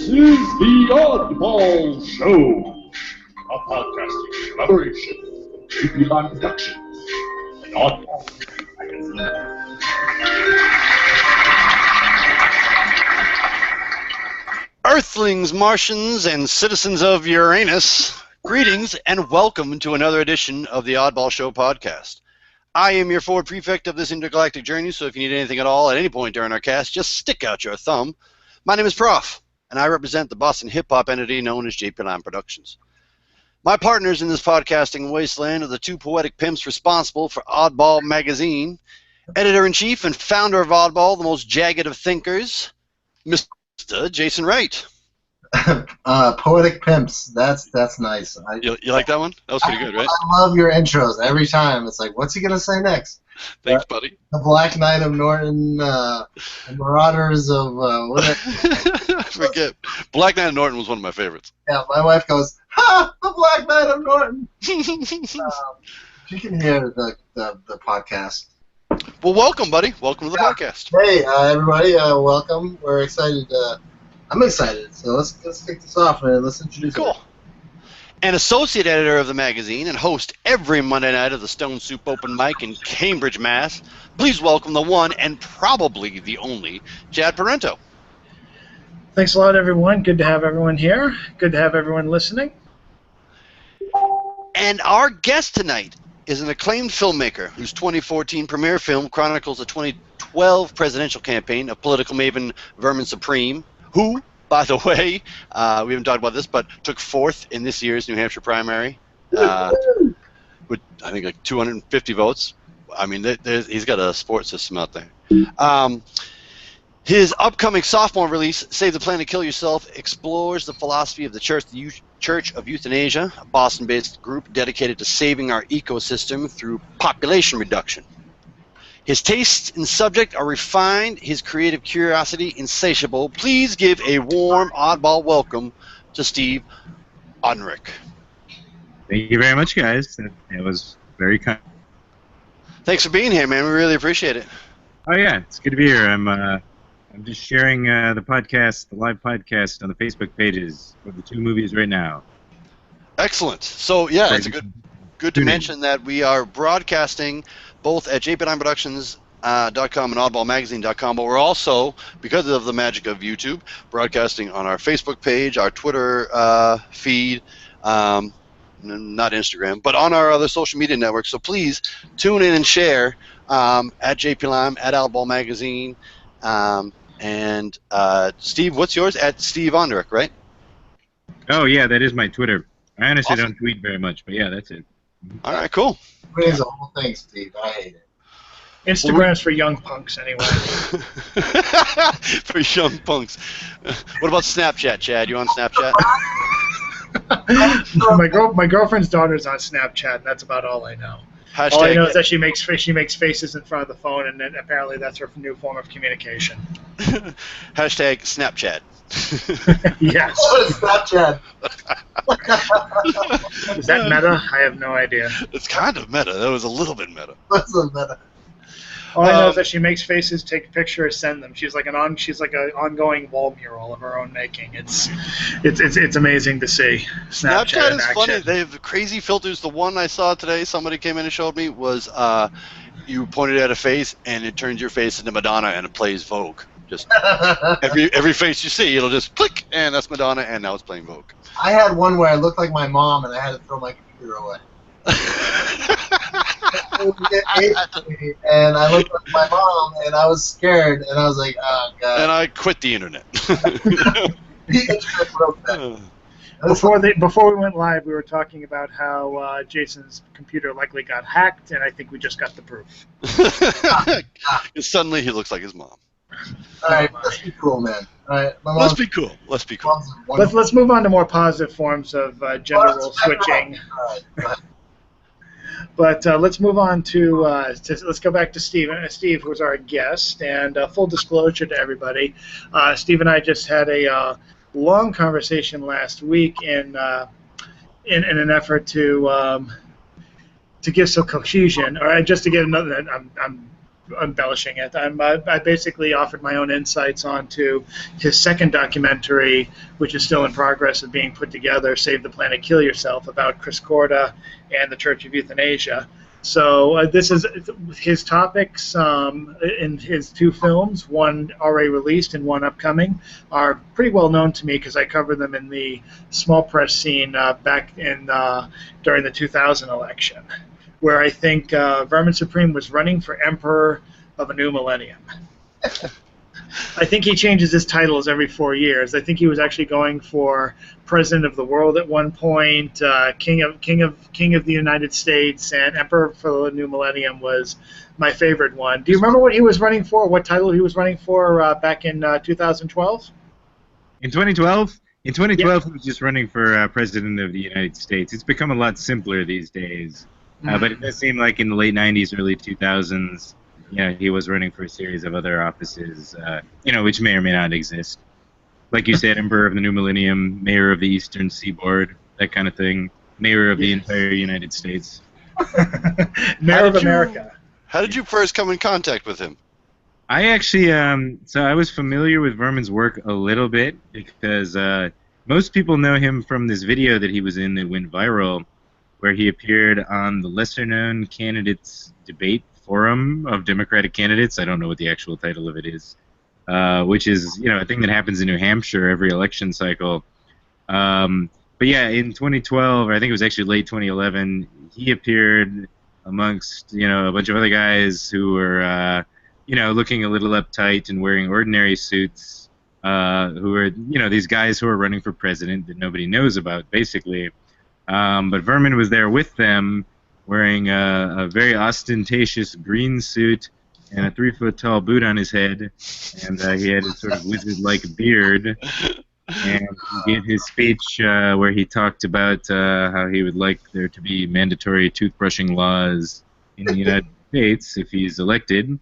is the Oddball Show, a podcasting collaboration of JP Live Productions and Oddball Magazine. Earthlings, Martians, and citizens of Uranus, greetings and welcome to another edition of the Oddball Show podcast. I am your forward prefect of this intergalactic journey, so if you need anything at all at any point during our cast, just stick out your thumb. My name is Prof, and I represent the Boston hip-hop entity known as JP Live Productions. My partners in this podcasting wasteland are the two poetic pimps responsible for Oddball Magazine, editor-in-chief and founder of Oddball, the most jagged of thinkers, Mr. Jason Wright. Poetic pimps. That's nice. You like that one? That was pretty good, right? I love your intros every time. It's like, what's he gonna say next? Thanks, buddy. The Black Knight of Norton, the Marauders of whatever. I forget. Black Knight of Norton was one of my favorites. Yeah, my wife goes, "Ha! The Black Knight of Norton." She can hear the podcast. Well, welcome, buddy. Welcome to the podcast. Hey, everybody, welcome. We're excited. I'm excited. So let's kick this off and let's introduce. Cool. An associate editor of the magazine and host every Monday night of the Stone Soup Open Mic in Cambridge, Mass. Please welcome the one and probably the only Chad Parento. Thanks a lot, everyone. Good to have everyone here. Good to have everyone listening. And our guest tonight is an acclaimed filmmaker whose 2014 premiere film chronicles the 2012 presidential campaign of political maven Vermin Supreme, who, by the way, we haven't talked about this, but took fourth in this year's New Hampshire primary with, I think, like 250 votes. I mean, he's got a support system out there. His upcoming sophomore release, Save the Planet, Kill Yourself, explores the philosophy of the Church of Euthanasia, a Boston-based group dedicated to saving our ecosystem through population reduction. His tastes and subject are refined, his creative curiosity insatiable. Please give a warm Oddball welcome to Steve Unrick. Thank you very much, guys. It was very kind. Thanks for being here, man. We really appreciate it. Oh yeah, it's good to be here. I'm just sharing the podcast, the live podcast, on the Facebook pages of the two movies right now. Excellent. So yeah, it's good to mention that we are broadcasting both at jpnineproductions.com and oddballmagazine.com, but we're also, because of the magic of YouTube, broadcasting on our Facebook page, our Twitter feed, not Instagram, but on our other social media networks. So please tune in and share at JP Lime, at Oddball Magazine, and Steve, what's yours? At Steve Onderick, right? Oh yeah, that is my Twitter. I honestly don't tweet very much, but yeah, that's it. All right, cool. It's the whole thing, Steve. I hate it. Instagram's for young punks, anyway. For young punks. What about Snapchat, Chad? You on Snapchat? My girlfriend's daughter's on Snapchat, and that's about all I know. Hashtag, all I know is that she makes faces in front of the phone, and then apparently that's her new form of communication. Hashtag Snapchat. Yes. What is Snapchat? Is that meta? I have no idea. It's kind of meta. That was a little bit meta. What's the meta? All I know is that she makes faces, take pictures, send them. She's like an ongoing wall mural of her own making. It's amazing to see. Snapchat is funny. They have crazy filters. The one I saw today, somebody came in and showed me, was you pointed at a face and it turns your face into Madonna and it plays Vogue. Just every face you see, it'll just click and that's Madonna, and now it's playing Vogue. I had one where I looked like my mom and I had to throw my computer away. And I looked like my mom and I was scared and I was like, oh god. And I quit the internet. The internet broke that. Before we went live, we were talking about how Jason's computer likely got hacked, and I think we just got the proof. Suddenly he looks like his mom. All right, let's be cool, man. All right, let's be cool. Let's be cool. Let's move on to more positive forms of gender role switching. But let's move on to let's go back to Steve. Steve, who's our guest, and full disclosure to everybody, Steve and I just had a long conversation last week in an effort to give some cohesion, or just to get another. I'm embellishing it. I basically offered my own insights onto his second documentary, which is still in progress of being put together, Save the Planet, Kill Yourself, about Chris Korda and the Church of Euthanasia. So this is his topics in his two films, one already released and one upcoming, are pretty well known to me because I covered them in the small press scene back in during the 2000 election, where I think Vermin Supreme was running for Emperor of a New Millennium. I think he changes his titles every 4 years. I think he was actually going for President of the World at one point, King of the United States, and Emperor for the New Millennium was my favorite one. Do you remember what he was running for? What title he was running for back in 2012? In 2012? In 2012, Yeah. he was just running for President of the United States. It's become a lot simpler these days. But it does seem like in the late 90s, early 2000s, he was running for a series of other offices, which may or may not exist. Like you said, Emperor of the New Millennium, Mayor of the Eastern Seaboard, that kind of thing. Mayor of the entire United States. Mayor of America. How did you first come in contact with him? I actually, so I was familiar with Vermin's work a little bit because most people know him from this video that he was in that went viral, where he appeared on the lesser-known candidates debate forum of Democratic candidates. I don't know what the actual title of it is, which is a thing that happens in New Hampshire every election cycle. But yeah, in 2012, I think it was actually late 2011, he appeared amongst a bunch of other guys who were looking a little uptight and wearing ordinary suits, who were these guys who are running for president that nobody knows about, basically. But Vermin was there with them, wearing a very ostentatious green suit and a 3-foot-tall boot on his head, and he had a sort of wizard-like beard. And he gave his speech where he talked about how he would like there to be mandatory toothbrushing laws in the United States if he's elected,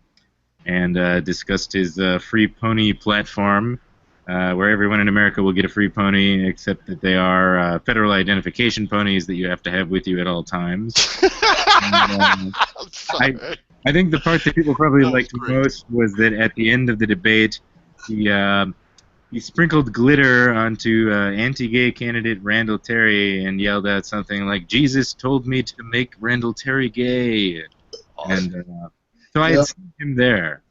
and discussed his free pony platform, where everyone in America will get a free pony, except that they are federal identification ponies that you have to have with you at all times. And, I'm sorry. I think the part that people probably That was liked great. most was that at the end of the debate, he sprinkled glitter onto anti-gay candidate Randall Terry and yelled out something like, "Jesus told me to make Randall Terry gay." Awesome. And so I had seen him there.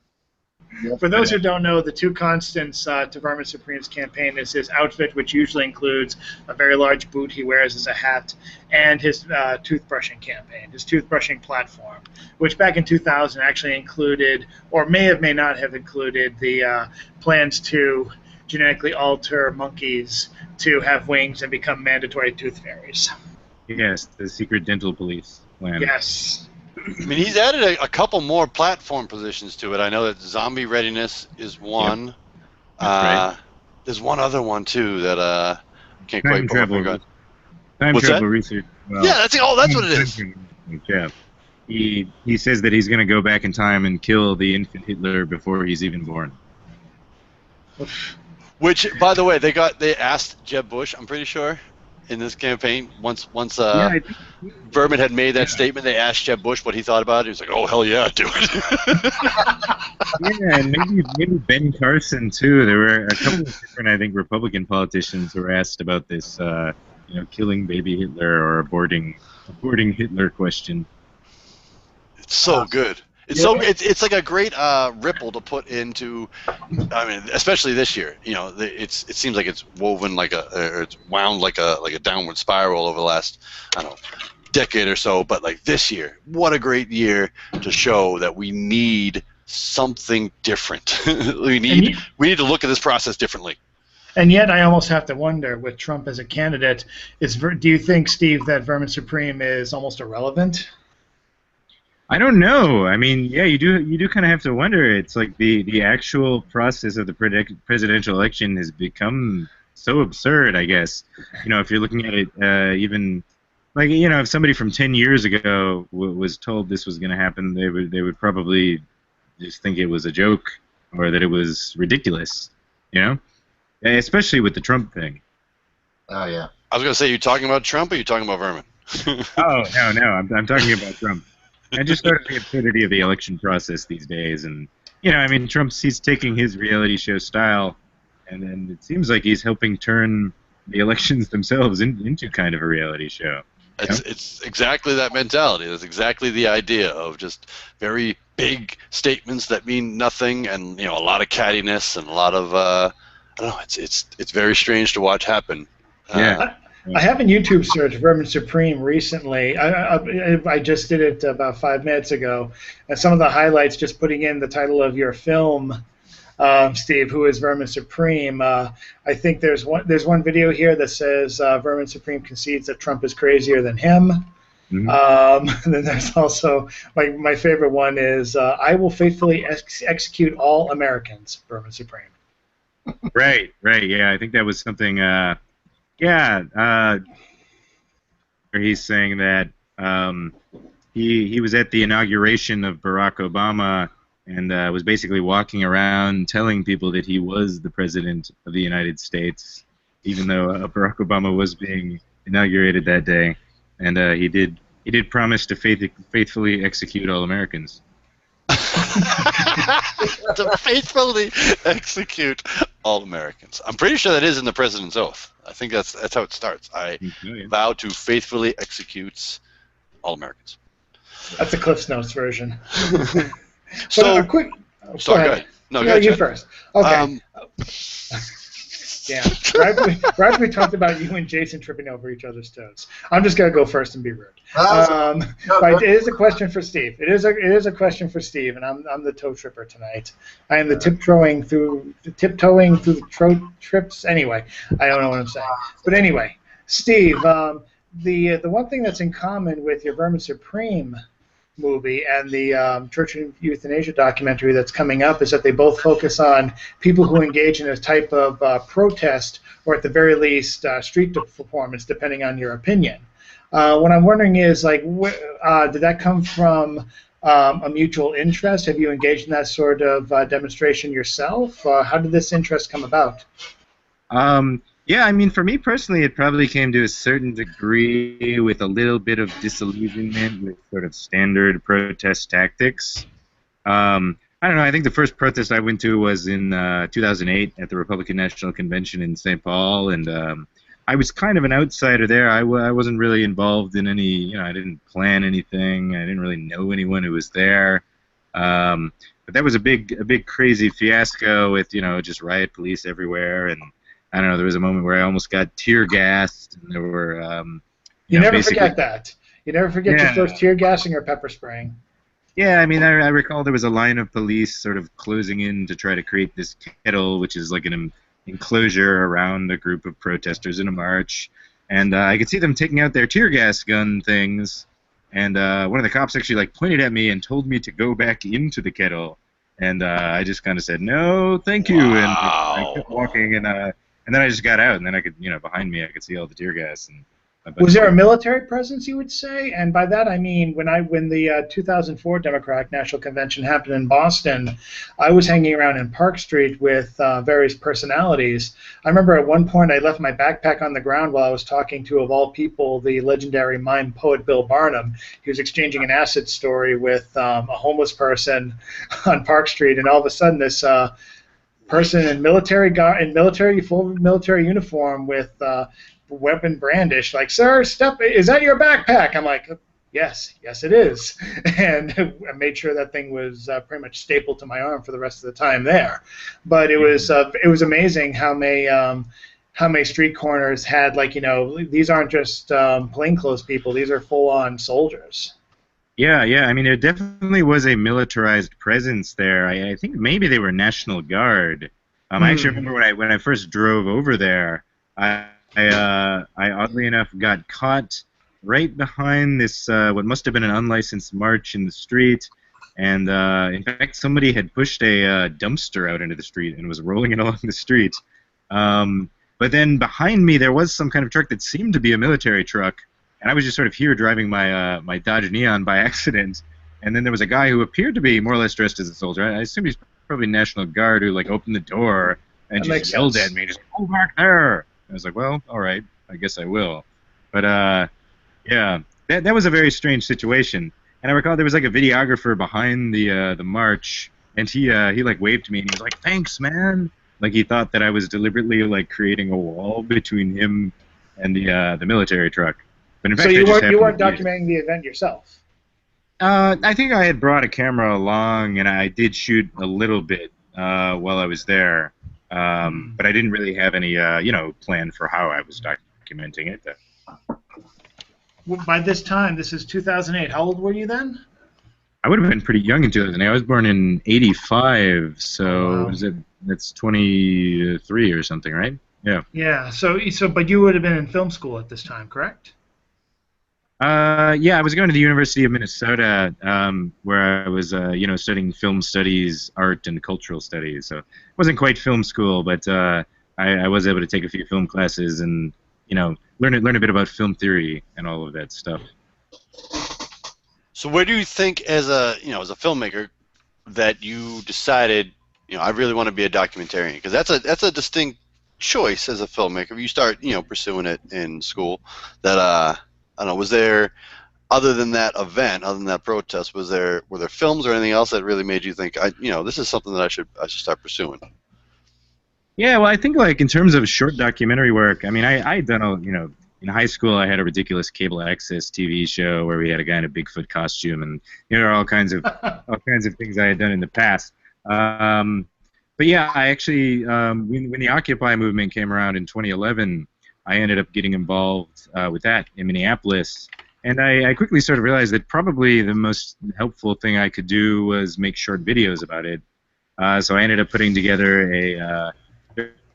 For those who don't know, the two constants to Vermin Supreme's campaign is his outfit, which usually includes a very large boot he wears as a hat, and his toothbrushing campaign, his toothbrushing platform, which back in 2000 actually included, or may not have included, the plans to genetically alter monkeys to have wings and become mandatory tooth fairies. Yes, the secret dental police plan. Yes. I mean, he's added a couple more platform positions to it. I know that zombie readiness is one. That's right. There's one other one too that can't Time quite put my travel. finger on. Time What's travel that? research. Well, Yeah, that's it. Oh, that's what it is. Yeah. He says that he's going to go back in time and kill the infant Hitler before he's even born. Which, by the way, they asked Jeb Bush, I'm pretty sure, in this campaign. Once I think Vermin had made that statement, they asked Jeb Bush what he thought about it. He was like, "Oh hell yeah, do it." Yeah, and maybe Ben Carson too. There were a couple of different, I think, Republican politicians who were asked about this, killing baby Hitler or aborting Hitler question. It's so good. It's like a great ripple to put into. I mean, especially this year. It seems like it's woven or it's wound like a downward spiral over the last, I don't know, decade or so. But like this year, what a great year to show that we need something different. we need to look at this process differently. And yet, I almost have to wonder, with Trump as a candidate, do you think, Steve, that Vermin Supreme is almost irrelevant? I don't know. I mean, yeah, you do kind of have to wonder. It's like the actual process of the presidential election has become so absurd, I guess. If you're looking at it, even like if somebody from 10 years ago was told this was going to happen, they would probably just think it was a joke or that it was ridiculous. Especially with the Trump thing. Oh yeah. I was gonna say, you talking about Trump or you talking about Vermin? Oh no, I'm talking about Trump. I just thought of the absurdity of the election process these days, and I mean, he's taking his reality show style, and then it seems like he's helping turn the elections themselves into kind of a reality show. It's exactly that mentality. That's exactly the idea of just very big statements that mean nothing, and a lot of cattiness and a lot of I don't know. It's very strange to watch happen. Yeah. I have a YouTube search, Vermin Supreme, recently. I just did it about 5 minutes ago, and some of the highlights, just putting in the title of your film, Steve, who is Vermin Supreme. I think there's one video here that says Vermin Supreme concedes that Trump is crazier than him. Mm-hmm. Then there's also my favorite one is I will faithfully execute all Americans, Vermin Supreme. Right. Yeah, I think that was something. Where he's saying that he was at the inauguration of Barack Obama and was basically walking around telling people that he was the president of the United States, even though Barack Obama was being inaugurated that day, and he did promise to faithfully execute all Americans. To faithfully execute all Americans. I'm pretty sure that is in the president's oath. I think that's how it starts. I vow to faithfully execute all Americans. That's the Cliff's Notes version. So, a quick. Go ahead. No, you Chad. first. Okay. Yeah. Right after we talked about you and Jason tripping over each other's toes. I'm just gonna go first and be rude. But it is a question for Steve. It is a question for Steve, and I'm the toe tripper tonight. I am the tiptoeing through the trips. Anyway, I don't know what I'm saying. But anyway, Steve, the one thing that's in common with your Vermin Supreme movie and the Church and Euthanasia documentary that's coming up is that they both focus on people who engage in a type of protest, or at the very least street performance, depending on your opinion. What I'm wondering is, did that come from a mutual interest? Have you engaged in that sort of demonstration yourself? How did this interest come about? Yeah, I mean, for me personally, it probably came to a certain degree with a little bit of disillusionment with sort of standard protest tactics. I don't know, I think the first protest I went to was in 2008 at the Republican National Convention in St. Paul, and I was kind of an outsider there. I wasn't really involved in any, I didn't plan anything. I didn't really know anyone who was there. But that was a big crazy fiasco with, just riot police everywhere, and I don't know, there was a moment where I almost got tear gassed, and there were, you never forget that. You never forget your first tear gassing or pepper spraying. Yeah, I mean, I recall there was a line of police sort of closing in to try to create this kettle, which is like an enclosure around a group of protesters in a march, and I could see them taking out their tear gas gun things, and one of the cops actually pointed at me and told me to go back into the kettle, and I just kind of said no, thank you, and I kept walking, and then I just got out, and then I could, behind me I could see all the tear gas. And was there a military presence, you would say? And by that I mean when the 2004 Democratic National Convention happened in Boston, I was hanging around in Park Street with various personalities. I remember at one point I left my backpack on the ground while I was talking to, of all people, the legendary mime poet Bill Barnum. He was exchanging an acid story with a homeless person on Park Street, and all of a sudden this person in full military uniform with weapon brandish, sir, is that your backpack? I'm like, yes it is, and I made sure that thing was pretty much stapled to my arm for the rest of the time there. But it was amazing how many street corners had, these aren't just plainclothes people, these are full-on soldiers. Yeah, I mean, there definitely was a militarized presence there. I think maybe they were National Guard. I actually remember when I first drove over there, I oddly enough got caught right behind this what must have been an unlicensed march in the street, and in fact somebody had pushed a dumpster out into the street and was rolling it along the street. But then behind me there was some kind of truck that seemed to be a military truck, and I was just sort of here driving my Dodge Neon by accident, and then there was a guy who appeared to be more or less dressed as a soldier. I assume he's probably National Guard, who opened the door and just yelled at me, just go back there. I was like, well, all right, I guess I will. But yeah, that was a very strange situation. And I recall there was like a videographer behind the march, and he like waved to me and he was like, "Thanks, man." Like he thought that I was deliberately like creating a wall between him and the military truck. But in So fact, I you just weren't happened to be it. documenting the event yourself. I think I had brought a camera along, and I did shoot a little bit while I was there, but I didn't really have any, plan for how I was documenting it. Well, by this time, this is 2008. How old were you then? I would have been pretty young in 2008. I was born in '85, so Wow. that's 23 or something, right? Yeah. Yeah. But you would have been in film school at this time, correct? Yeah, I was going to the University of Minnesota, where I was, studying film studies, art, and cultural studies. So it wasn't quite film school, but I was able to take a few film classes and, learn a bit about film theory and all of that stuff. So where do you think, as a filmmaker, that you decided, I really want to be a documentarian? Because that's a distinct choice as a filmmaker. You start, pursuing it in school. That I don't know. Was there, other than that event, other than that protest, were there films or anything else that really made you think, this is something that I should start pursuing? Yeah, well, I think like in terms of short documentary work, I mean, I'd done in high school I had a ridiculous cable access TV show where we had a guy in a Bigfoot costume, and all kinds of things I had done in the past. But yeah, I actually when the Occupy movement came around in 2011, I ended up getting involved with that in Minneapolis, and I quickly sort of realized that probably the most helpful thing I could do was make short videos about it. So I ended up putting together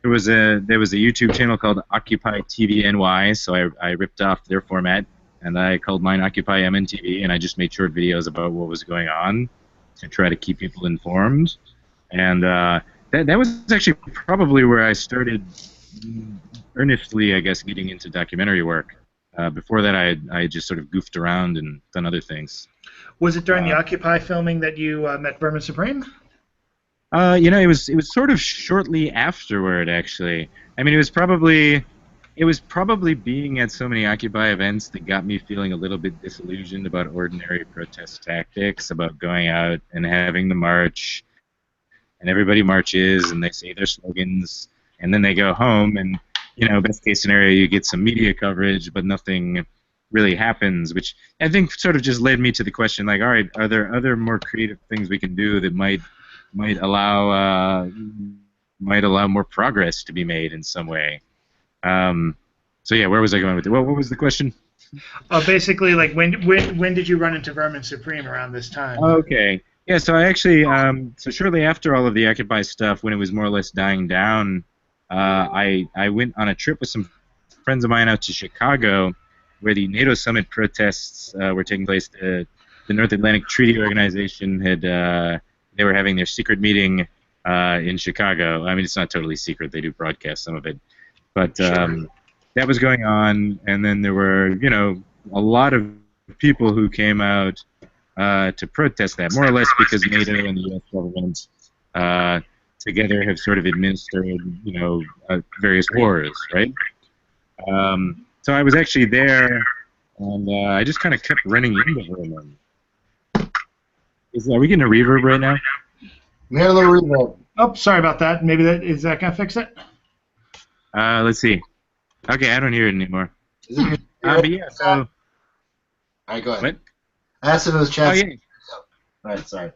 there was a YouTube channel called Occupy TV NY, so I ripped off their format and I called mine Occupy MNTV, and I just made short videos about what was going on to try to keep people informed. And that was actually probably where I started earnestly, I guess, getting into documentary work. Before that, I just sort of goofed around and done other things. Was it during the Occupy filming that you met Vermin Supreme? It was sort of shortly afterward, actually. I mean, it was probably being at so many Occupy events that got me feeling a little bit disillusioned about ordinary protest tactics, about going out and having the march, and everybody marches and they say their slogans, and then they go home, and best case scenario, you get some media coverage, but nothing really happens, which I think sort of just led me to the question, like, all right, are there other more creative things we can do that might allow more progress to be made in some way? So yeah, where was I going with it? What was the question? Basically, like when did you run into Vermin Supreme around this time? Okay. Yeah, so I actually so shortly after all of the Occupy stuff, when it was more or less dying down, I went on a trip with some friends of mine out to Chicago, where the NATO summit protests were taking place. The North Atlantic Treaty Organization they were having their secret meeting in Chicago. I mean, it's not totally secret. They do broadcast some of it. But that was going on, and then there were, a lot of people who came out to protest that, more or less because NATO and the U.S. government together have sort of administered, various wars, right? So I was actually there, and I just kind of kept running into Vermin. Are we getting a reverb right now? Near the reverb. Oh, sorry about that. Maybe is that gonna fix it? Let's see. Okay, I don't hear it anymore. Is it But yeah, so... All right, go ahead. What? I asked if it was chat. Oh, yeah. All right, sorry.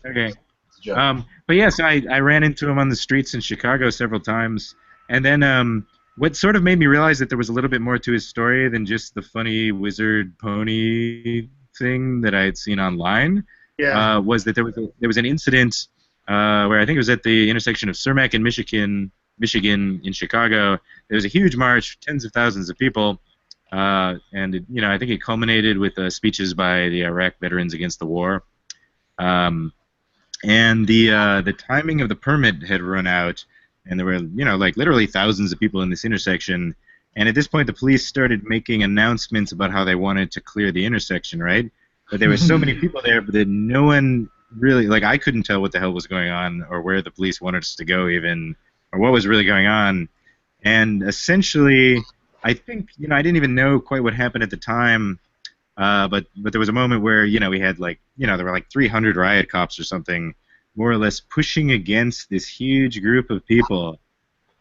Okay. It's a joke. But yeah, so I ran into him on the streets in Chicago several times, and then what sort of made me realize that there was a little bit more to his story than just the funny wizard pony thing that I had seen online. Yeah. Was that there was an incident where I think it was at the intersection of Cermak and Michigan in Chicago. There was a huge march, tens of thousands of people, and I think it culminated with speeches by the Iraq veterans against the war. And the timing of the permit had run out, and there were like literally thousands of people in this intersection. And at this point, the police started making announcements about how they wanted to clear the intersection, right? But there were so many people there that no one really, like, I couldn't tell what the hell was going on or where the police wanted us to go even, or what was really going on. And essentially, I think, I didn't even know quite what happened at the time, But there was a moment where we had there were like 300 riot cops or something, more or less pushing against this huge group of people,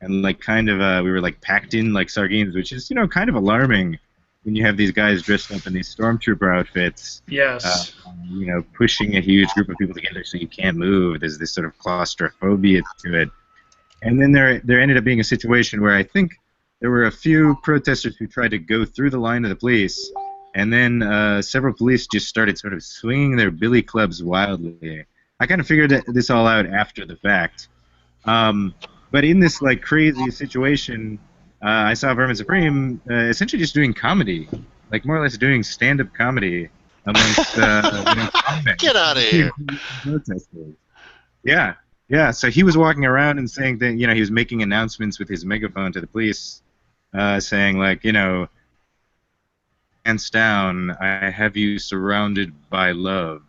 and like kind of we were like packed in like sardines, which is kind of alarming when you have these guys dressed up in these stormtrooper outfits. Yes. Pushing a huge group of people together so you can't move. There's this sort of claustrophobia to it. And then there ended up being a situation where I think there were a few protesters who tried to go through the line of the police, and then several police just started sort of swinging their billy clubs wildly. I kind of figured this all out after the fact. But in this like crazy situation, I saw Vermin Supreme essentially just doing comedy, like more or less doing stand-up comedy amongst Get out of here. protesters. Yeah. So he was walking around and saying that he was making announcements with his megaphone to the police, saying like hands down, I have you surrounded by love,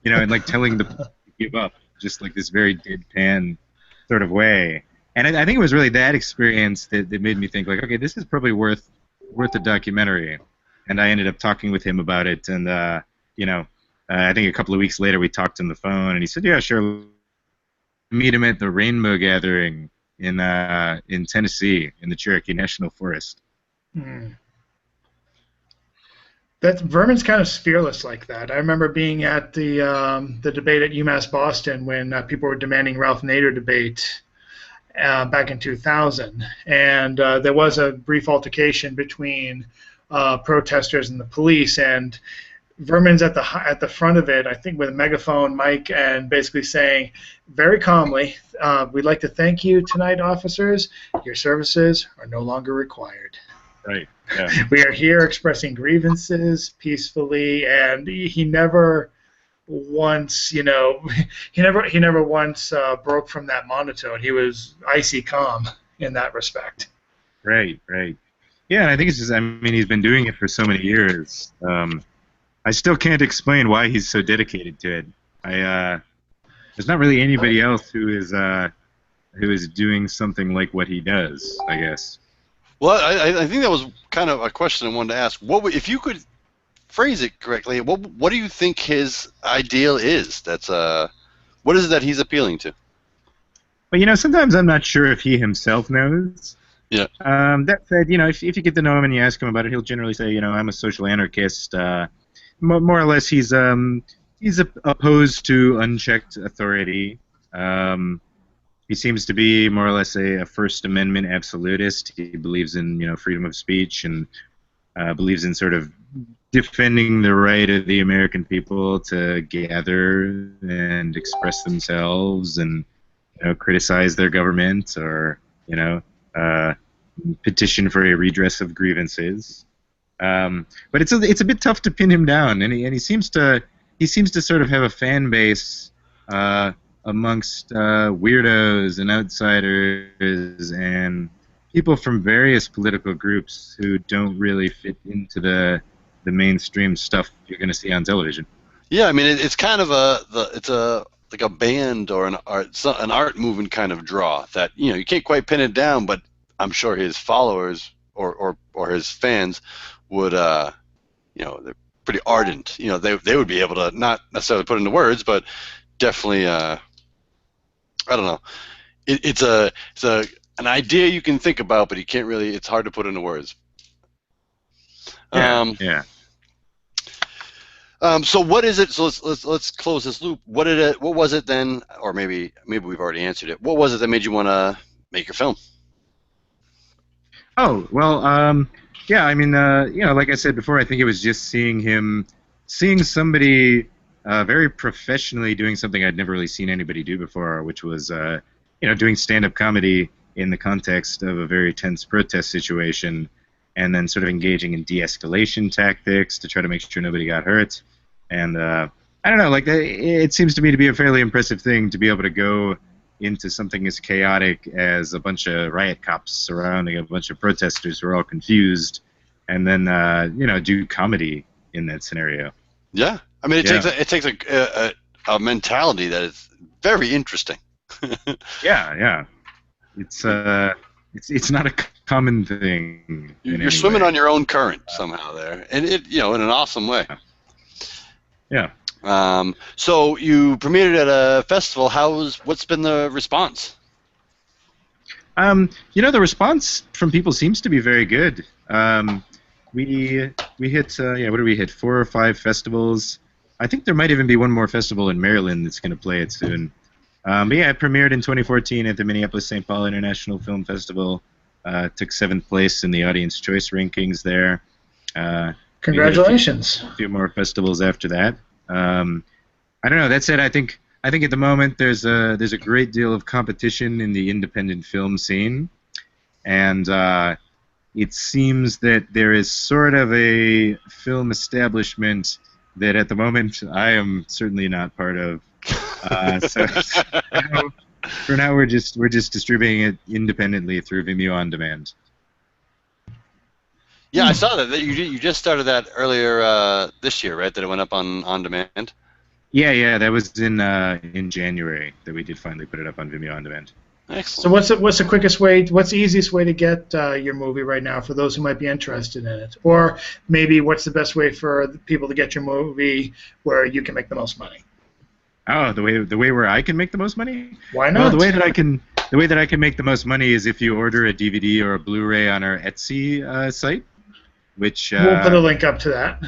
and like telling the police to give up, just like this very deadpan sort of way. And I think it was really that experience that made me think like, okay, this is probably worth a documentary. And I ended up talking with him about it, and I think a couple of weeks later we talked on the phone, and he said, yeah, sure, meet him at the Rainbow Gathering in Tennessee in the Cherokee National Forest. That Vermin's kind of fearless like that. I remember being at the debate at UMass Boston when people were demanding Ralph Nader debate back in 2000, and there was a brief altercation between protesters and the police, and Vermin's at the front of it, I think, with a megaphone mic, and basically saying very calmly, "We'd like to thank you tonight, officers. Your services are no longer required." Right. Yeah. We are here expressing grievances peacefully, and he never once, he never once broke from that monotone. He was icy calm in that respect. Right. Yeah, and I think it's just, he's been doing it for so many years. I still can't explain why he's so dedicated to it. There's not really anybody else who is doing something like what he does, I guess. Well, I think that was kind of a question I wanted to ask. If you could phrase it correctly, what do you think his ideal is? What is it that he's appealing to? But sometimes I'm not sure if he himself knows. Yeah. That said, if you get to know him and you ask him about it, he'll generally say, I'm a social anarchist. More or less, he's opposed to unchecked authority. He seems to be more or less a First Amendment absolutist. He believes in freedom of speech and believes in sort of defending the right of the American people to gather and express themselves and criticize their government or petition for a redress of grievances. But it's a bit tough to pin him down, and he seems to sort of have a fan base amongst weirdos and outsiders and people from various political groups who don't really fit into the mainstream stuff you're going to see on television. Yeah, it's kind of like a band or an art movement kind of draw that you can't quite pin it down, but I'm sure his followers or his fans would they're pretty ardent. They would be able to not necessarily put into words, but definitely I don't know. It's an idea you can think about, but you can't really. It's hard to put into words. Yeah. So what is it? So let's close this loop. What was it then? Or maybe we've already answered it. What was it that made you want to make your film? Oh well, yeah. Like I said before, I think it was just seeing somebody very professionally doing something I'd never really seen anybody do before, which was doing stand-up comedy in the context of a very tense protest situation, and then sort of engaging in de-escalation tactics to try to make sure nobody got hurt. And I don't know, it seems to me to be a fairly impressive thing to be able to go into something as chaotic as a bunch of riot cops surrounding a bunch of protesters who are all confused, and then do comedy in that scenario. Yeah, it takes a mentality that is very interesting. Yeah. It's not a common thing. You're swimming on your own current somehow there, and in an awesome way. Yeah. So you premiered it at a festival. What's been the response? The response from people seems to be very good. We hit what did we hit? 4 or 5 festivals. I think there might even be one more festival in Maryland that's going to play it soon. But yeah, it premiered in 2014 at the Minneapolis-St. Paul International Film Festival. Took 7th place in the Audience Choice rankings there. Congratulations. A few more festivals after that. I don't know. That said, I think at the moment there's a great deal of competition in the independent film scene, and it seems that there is sort of a film establishment that at the moment I am certainly not part of. So for now we're just distributing it independently through Vimeo On Demand. Yeah, I saw that you just started that earlier this year, right? That it went up on demand. Yeah, that was in January that we did finally put it up on Vimeo On Demand. Excellent. So what's the quickest way? What's the easiest way to get your movie right now for those who might be interested in it? Or maybe what's the best way for people to get your movie where you can make the most money? Oh, the way where I can make the most money? Why not? Well, the way that I can make the most money is if you order a DVD or a Blu-ray on our Etsy site, which we'll put a link up to that.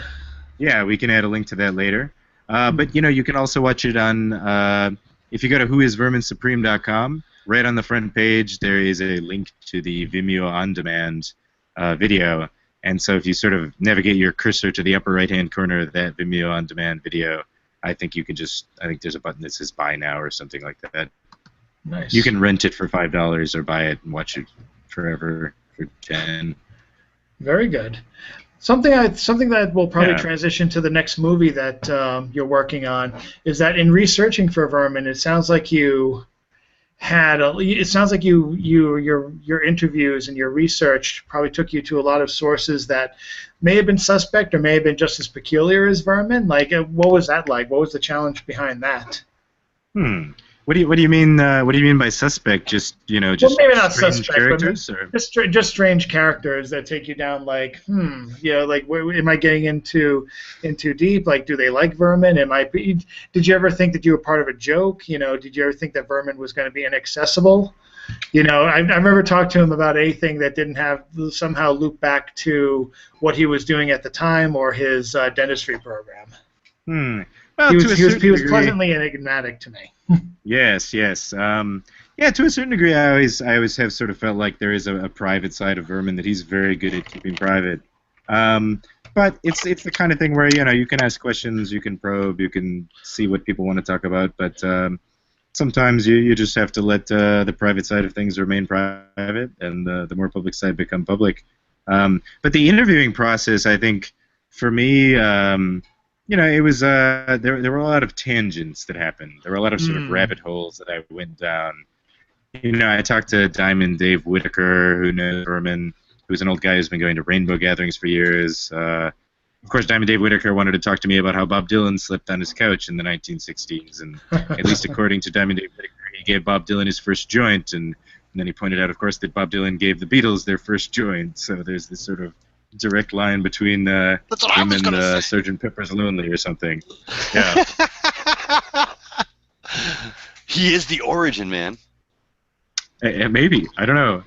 Yeah, we can add a link to that later. But you can also watch it on if you go to whoisverminsupreme.com. Right on the front page, there is a link to the Vimeo On Demand video, and so if you sort of navigate your cursor to the upper right-hand corner of that Vimeo On Demand video, I think there's a button that says Buy Now or something like that. Nice. You can rent it for $5 or buy it and watch it forever for $10. Very good. Something that will probably transition to the next movie that you're working on is that in researching for Vermin, it sounds like your interviews and your research probably took you to a lot of sources that may have been suspect or may have been just as peculiar as Vermin. Like, what was that like? What was the challenge behind that? What do you mean? What do you mean by suspect? Just maybe not strange suspect, characters, but just strange characters that take you down. Like, where am I getting into deep? Like, do they like Vermin? Did you ever think that you were part of a joke? Did you ever think that Vermin was going to be inaccessible? I remember talking to him about anything that didn't have somehow loop back to what he was doing at the time or his dentistry program. Well, he was pleasantly enigmatic to me. Yes. To a certain degree, I always have sort of felt like there is a private side of Vermin that he's very good at keeping private. But it's the kind of thing where you can ask questions, you can probe, you can see what people want to talk about, but sometimes you just have to let the private side of things remain private, and the more public side become public. But the interviewing process, I think, for me, it was there were a lot of tangents that happened. There were a lot of sort of rabbit holes that I went down. I talked to Diamond Dave Whitaker, who knows Vermin, who's an old guy who's been going to rainbow gatherings for years. Of course, Diamond Dave Whitaker wanted to talk to me about how Bob Dylan slept on his couch in the 1960s, and at least according to Diamond Dave Whitaker, he gave Bob Dylan his first joint, and then he pointed out, of course, that Bob Dylan gave the Beatles their first joint. So there's this sort of direct line between him and Sgt. Pepper's Lonely or something. Yeah. He is the origin man. Maybe. I don't know.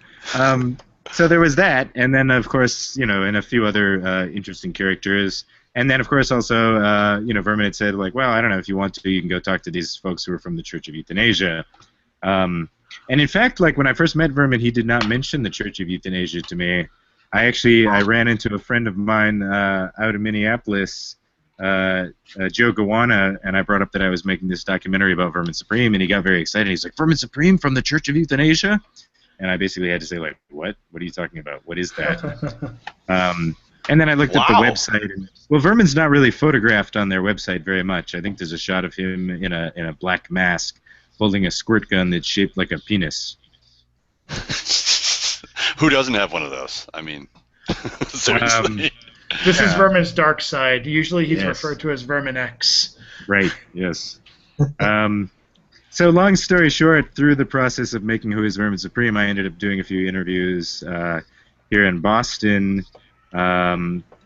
So there was that, and then, of course, and a few other interesting characters. And then, of course, also, Vermin had said, like, well, I don't know, if you want to, you can go talk to these folks who are from the Church of Euthanasia. And in fact, like, when I first met Vermin, he did not mention the Church of Euthanasia to me. I ran into a friend of mine out in Minneapolis, Joe Gawana, and I brought up that I was making this documentary about Vermin Supreme, and he got very excited. He's like, Vermin Supreme from the Church of Euthanasia? And I basically had to say, like, what? What are you talking about? What is that? And then I looked at the website. And, well, Vermin's not really photographed on their website very much. I think there's a shot of him in a black mask holding a squirt gun that's shaped like a penis. Who doesn't have one of those? I mean, seriously. This is Vermin's dark side. Usually he's referred to as Vermin X. Right, yes. So long story short, through the process of making Who is Vermin Supreme, I ended up doing a few interviews. here in Boston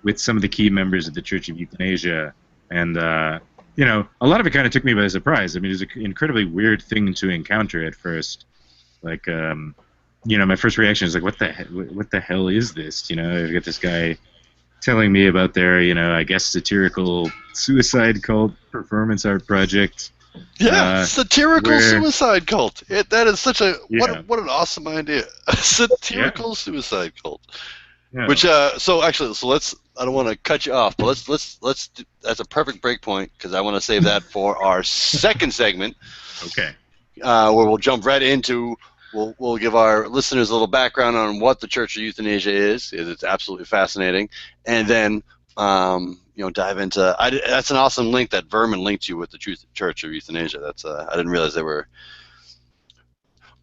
with some of the key members of the Church of Euthanasia. And, you know, a lot of it kind of took me by surprise. I mean, it was an incredibly weird thing to encounter at first. Like, you know, my first reaction is like, what the hell is this? You know, I've got this guy telling me about their, you know, I guess satirical suicide cult performance art project. Yeah, satirical where- suicide cult. That is such a Yeah. what an awesome idea. A satirical suicide cult. Yeah. Which so let's, I don't want to cut you off, but let's do, that's a perfect break point because I want to save that for our second segment, Okay. where we'll jump right into. We'll give our listeners a little background on what the Church of Euthanasia is. It's absolutely fascinating, and then you know, dive into. That's an awesome link that Vermin linked you with the Church of Euthanasia. That's I didn't realize they were.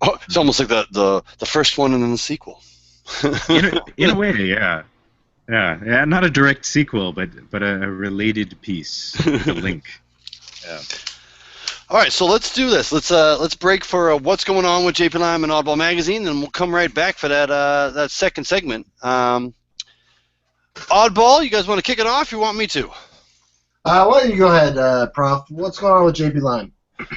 Oh, it's almost like the first one and then the sequel. In a way, yeah. Yeah, not a direct sequel, but a related piece, with a link. Yeah. All right, so let's do this. Let's break for what's going on with JP Lime and Oddball Magazine, and we'll come right back for that second segment. Oddball, you guys want to kick it off? You want me to? Why don't you go ahead, Prof? What's going on with JP Lime?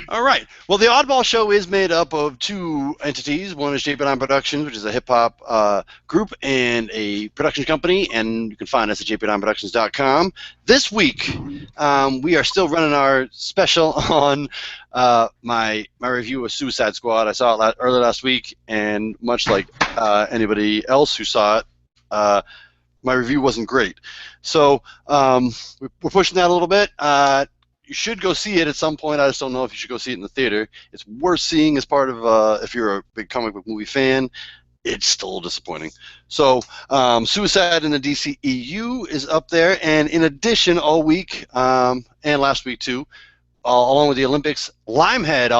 All right. Well, the Oddball Show is made up of two entities. One is JP Lime Productions, which is a hip-hop group and a production company, and you can find us at jplimeproductions.com. This week, we are still running our special on my review of Suicide Squad. I saw it early last week, and much like anybody else who saw it, my review wasn't great. So we're pushing that a little bit. You should go see it at some point. I just don't know if you should go see it in the theater. It's worth seeing as part of, if you're a big comic book movie fan. It's still disappointing. So Suicide in the DCEU is up there. And in addition, all week, and last week too, along with the Olympics, Limehead,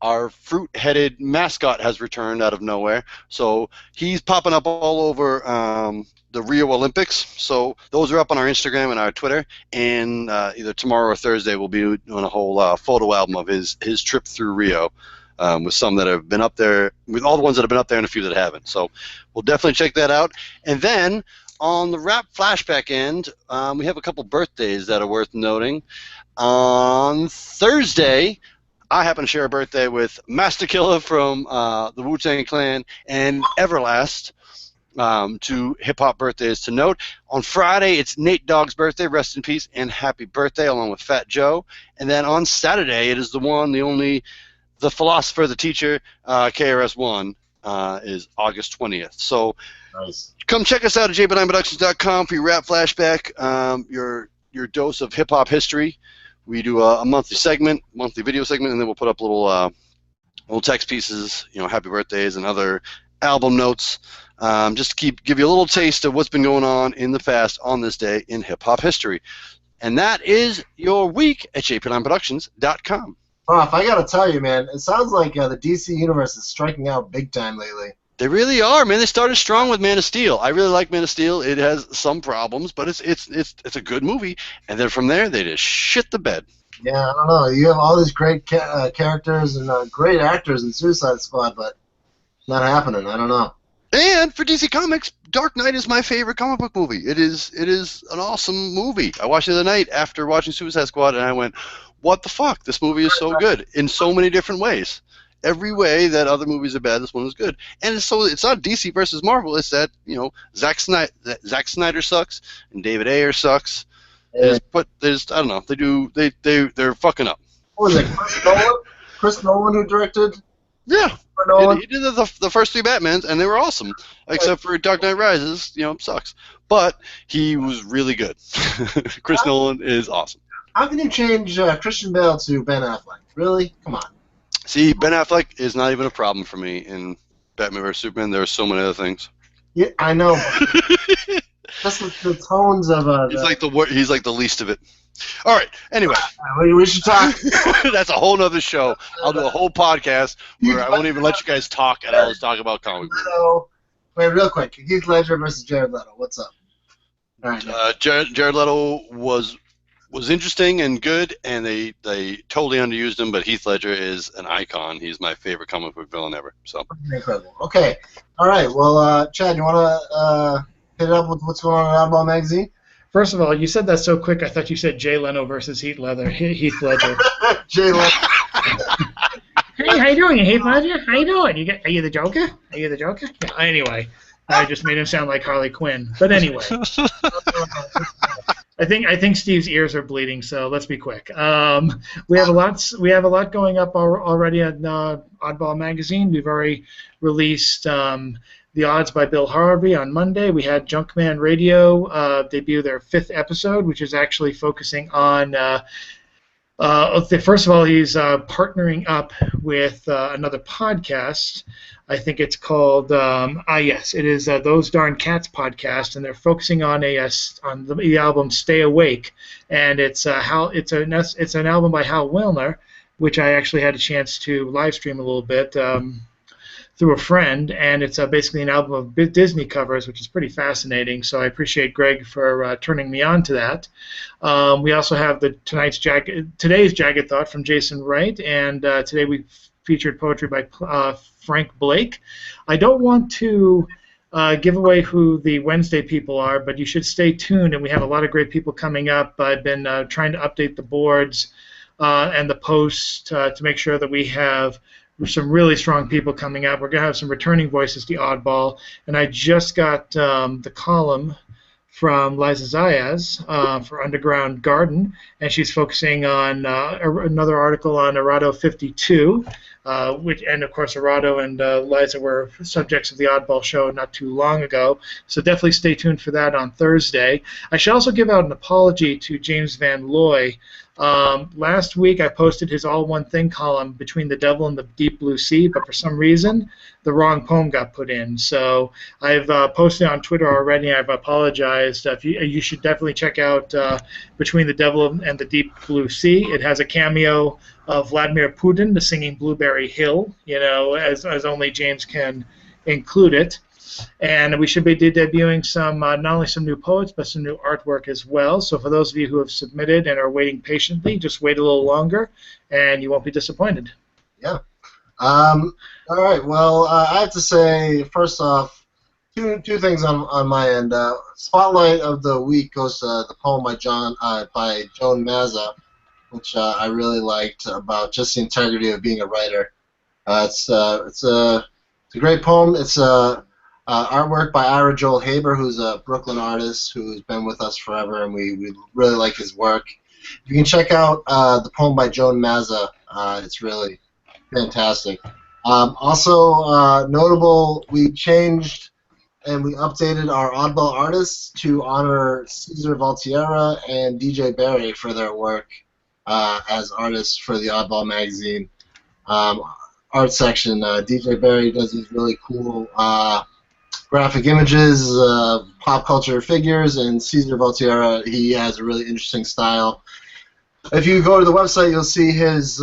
our fruit-headed mascot, has returned out of nowhere. So he's popping up all over the Rio Olympics. So those are up on our Instagram and our Twitter. And either tomorrow or Thursday we'll be doing a whole photo album of his trip through Rio, with some that have been up there, with all the ones that have been up there and a few that haven't. So we'll definitely check that out. And then on the Rap Flashback end, we have a couple birthdays that are worth noting. On Thursday, I happen to share a birthday with Master Killer from the Wu-Tang Clan and Everlast. Two hip-hop birthdays to note. On Friday, it's Nate Dogg's birthday. Rest in peace and happy birthday, along with Fat Joe. And then on Saturday, it is the one, the only, the philosopher, the teacher, KRS-One, is August 20th. So Nice. come check us out at jblimeproductions.com for your Rap Flashback, your dose of hip-hop history. We do a monthly segment, monthly video segment, and then we'll put up little text pieces, you know, happy birthdays and other album notes, just to give you a little taste of what's been going on in the past on this day in hip-hop history. And that is your week at jplimeproductions.com. Prof, I gotta tell you, man, it sounds like the DC universe is striking out big time lately. They really are, man. They started strong with Man of Steel. I really like Man of Steel. It has some problems, but it's a good movie. And then from there, they just shit the bed. Yeah, I don't know. You have all these great characters and great actors in Suicide Squad, but not happening. I don't know. And for DC Comics, Dark Knight is my favorite comic book movie. It is an awesome movie. I watched it the other night after watching Suicide Squad, and I went, what the fuck? This movie is so good in so many different ways. Every way that other movies are bad, this one is good. And it's not DC versus Marvel. It's that, you know, Zack Snyder sucks and David Ayer sucks. Yeah. I don't know. They're fucking up. What was it, Chris Nolan? Chris Nolan who directed? Yeah. Christopher Nolan? He did the first three Batmans, and they were awesome, except for Dark Knight Rises. You know, sucks. But he was really good. Chris Nolan is awesome. How can you change Christian Bale to Ben Affleck? Really? Come on. See, Ben Affleck is not even a problem for me in Batman vs Superman. There are so many other things. Yeah, I know. Just the tones of He's like the least of it. All right. Anyway, we should talk. that's a whole nother show. I'll do a whole podcast where I won't even let you guys talk, and I'll just talk about comic books. Wait, real quick. Heath Ledger versus Jared Leto. What's up? All right. Jared Leto was was interesting and good, and they totally underused him. But Heath Ledger is an icon. He's my favorite comic book villain ever. So Incredible. Okay. All right. Well, Chad, you want to hit it up with what's going on in Oddball Magazine? First of all, you said that so quick. I thought you said Jay Leno versus Heath Ledger. Jay Leno. Hey, how you doing, Heath Ledger? How you doing? Are you the Joker? Are you the Joker? Yeah, anyway, I just made him sound like Harley Quinn. But anyway, I think Steve's ears are bleeding, so let's be quick. We have a lot going up already on Oddball Magazine. We've already released The Odds by Bill Harvey on Monday. We had Junkman Radio debut their 5th episode, which is actually focusing on. First of all, he's partnering up with another podcast. I think it's called yes, it is Those Darn Cats podcast, and they're focusing on on the album Stay Awake, and it's an album by Hal Willner, which I actually had a chance to live stream a little bit through a friend, and it's basically an album of Disney covers, which is pretty fascinating. So I appreciate Greg for turning me on to that. We also have today's Jagged Thought from Jason Wright, and today we featured poetry by Frank Blake. I don't want to give away who the Wednesday people are, but you should stay tuned, and we have a lot of great people coming up. I've been trying to update the boards and the posts to make sure that we have some really strong people coming up. We're going to have some returning voices to Oddball, and I just got the column from Liza Zayas for Underground Garden, and she's focusing on another article on Arado 52, and of course Arado and Liza were subjects of the Oddball show not too long ago, so definitely stay tuned for that on Thursday. I should also give out an apology to James Van Looy. Last week I posted his All One Thing column, Between the Devil and the Deep Blue Sea, but for some reason the wrong poem got put in. So I've posted on Twitter already, and I've apologized. You should definitely check out Between the Devil and the Deep Blue Sea. It has a cameo of Vladimir Putin, the singing Blueberry Hill, as only James can include it. And we should be debuting some not only some new poets, but some new artwork as well. So for those of you who have submitted and are waiting patiently, just wait a little longer, and you won't be disappointed. Yeah. All right. Well, I have to say, first off, two things on my end. Spotlight of the week goes to the poem by Joan Mazza, which I really liked, about just the integrity of being a writer. It's a great poem. It's artwork by Ira Joel Haber, who's a Brooklyn artist who's been with us forever, and we really like his work. You can check out the poem by Joan Mazza. It's really fantastic. Also notable, we changed and we updated our Oddball artists to honor Cesar Valtierra and DJ Barry for their work as artists for the Oddball Magazine art section. DJ Barry does these really cool graphic images, pop culture figures, and Cesar Valtierra, he has a really interesting style. If you go to the website, you'll see his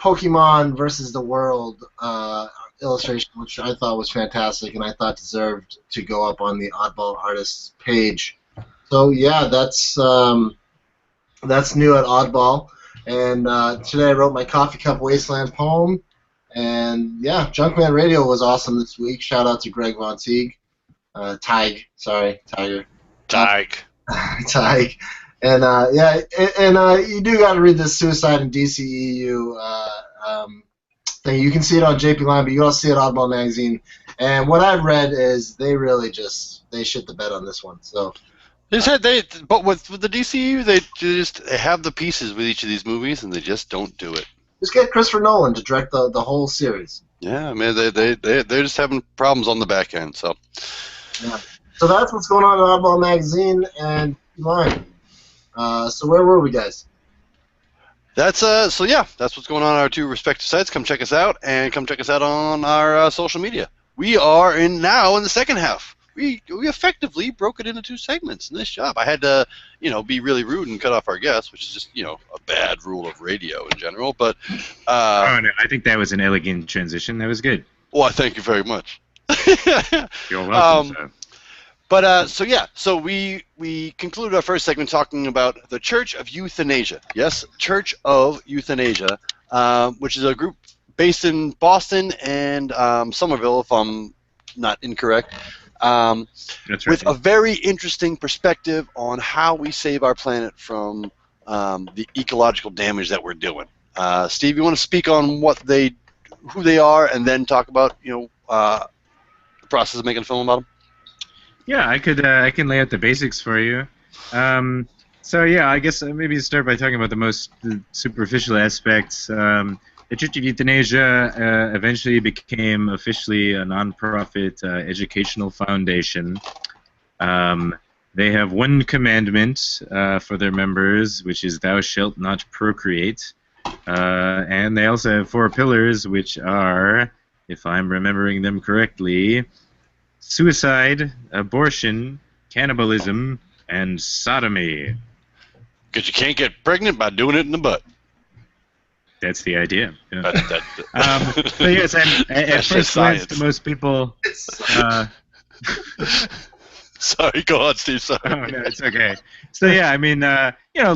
Pokemon versus the World illustration, which I thought was fantastic, and I thought deserved to go up on the Oddball Artists page. So yeah, that's new at Oddball. And today I wrote my Coffee Cup Wasteland poem. And yeah, Junkman Radio was awesome this week. Shout out to Greg Von Teague. Tiger. Tig. And you do got to read this Suicide in DCEU thing. You can see it on JP Line, but you also see it on Oddball Magazine. And what I've read is they really they shit the bed on this one. So. But with the DCU, they have the pieces with each of these movies, and they just don't do it. Just get Christopher Nolan to direct the whole series. Yeah, I mean they're just having problems on the back end. So. Yeah. So that's what's going on in Oddball Magazine and Line. So where were we, guys? That's that's what's going on our two respective sites. Come check us out, and come check us out on our social media. We are now in the second half. We effectively broke it into two segments in this job. I had to, be really rude and cut off our guests, which is just, a bad rule of radio in general. But oh no, I think that was an elegant transition. That was good. Well, thank you very much. You're welcome. But so we concluded our first segment talking about the Church of Euthanasia. Yes, Church of Euthanasia, which is a group based in Boston and Somerville, if I'm not incorrect. That's right. With a very interesting perspective on how we save our planet from the ecological damage that we're doing. Steve, you want to speak on who they are, and then talk about the process of making a film about them? Yeah, I can lay out the basics for you. So yeah, I guess maybe start by talking about the superficial aspects. The Church of Euthanasia eventually became officially a non-profit educational foundation. They have one commandment for their members, which is "Thou shalt not procreate," and they also have 4 pillars, which are, if I'm remembering them correctly, suicide, abortion, cannibalism, and sodomy. Because you can't get pregnant by doing it in the butt. That's the idea. Yeah. So yes, and at first glance, to most people. Sorry, go on, Steve. Sorry. Oh no, it's okay. So yeah, I mean,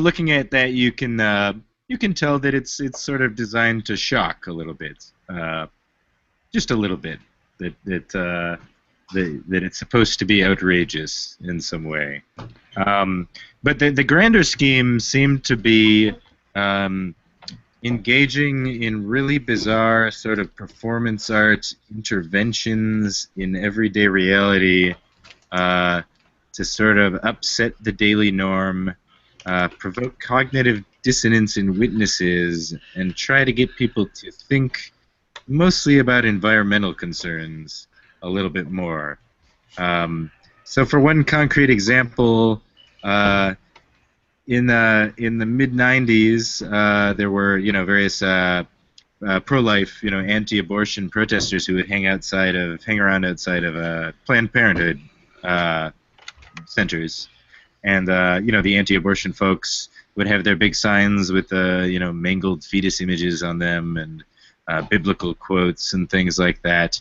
looking at that, you can tell that it's sort of designed to shock a little bit, just a little bit. That it's supposed to be outrageous in some way. But the grander scheme seemed to be engaging in really bizarre sort of performance art interventions in everyday reality to sort of upset the daily norm, provoke cognitive dissonance in witnesses, and try to get people to think mostly about environmental concerns a little bit more. So for one concrete example, in the mid-90s, there were various pro-life, anti-abortion protesters who would hang around outside of Planned Parenthood centers, and the anti-abortion folks would have their big signs with mangled fetus images on them and biblical quotes and things like that.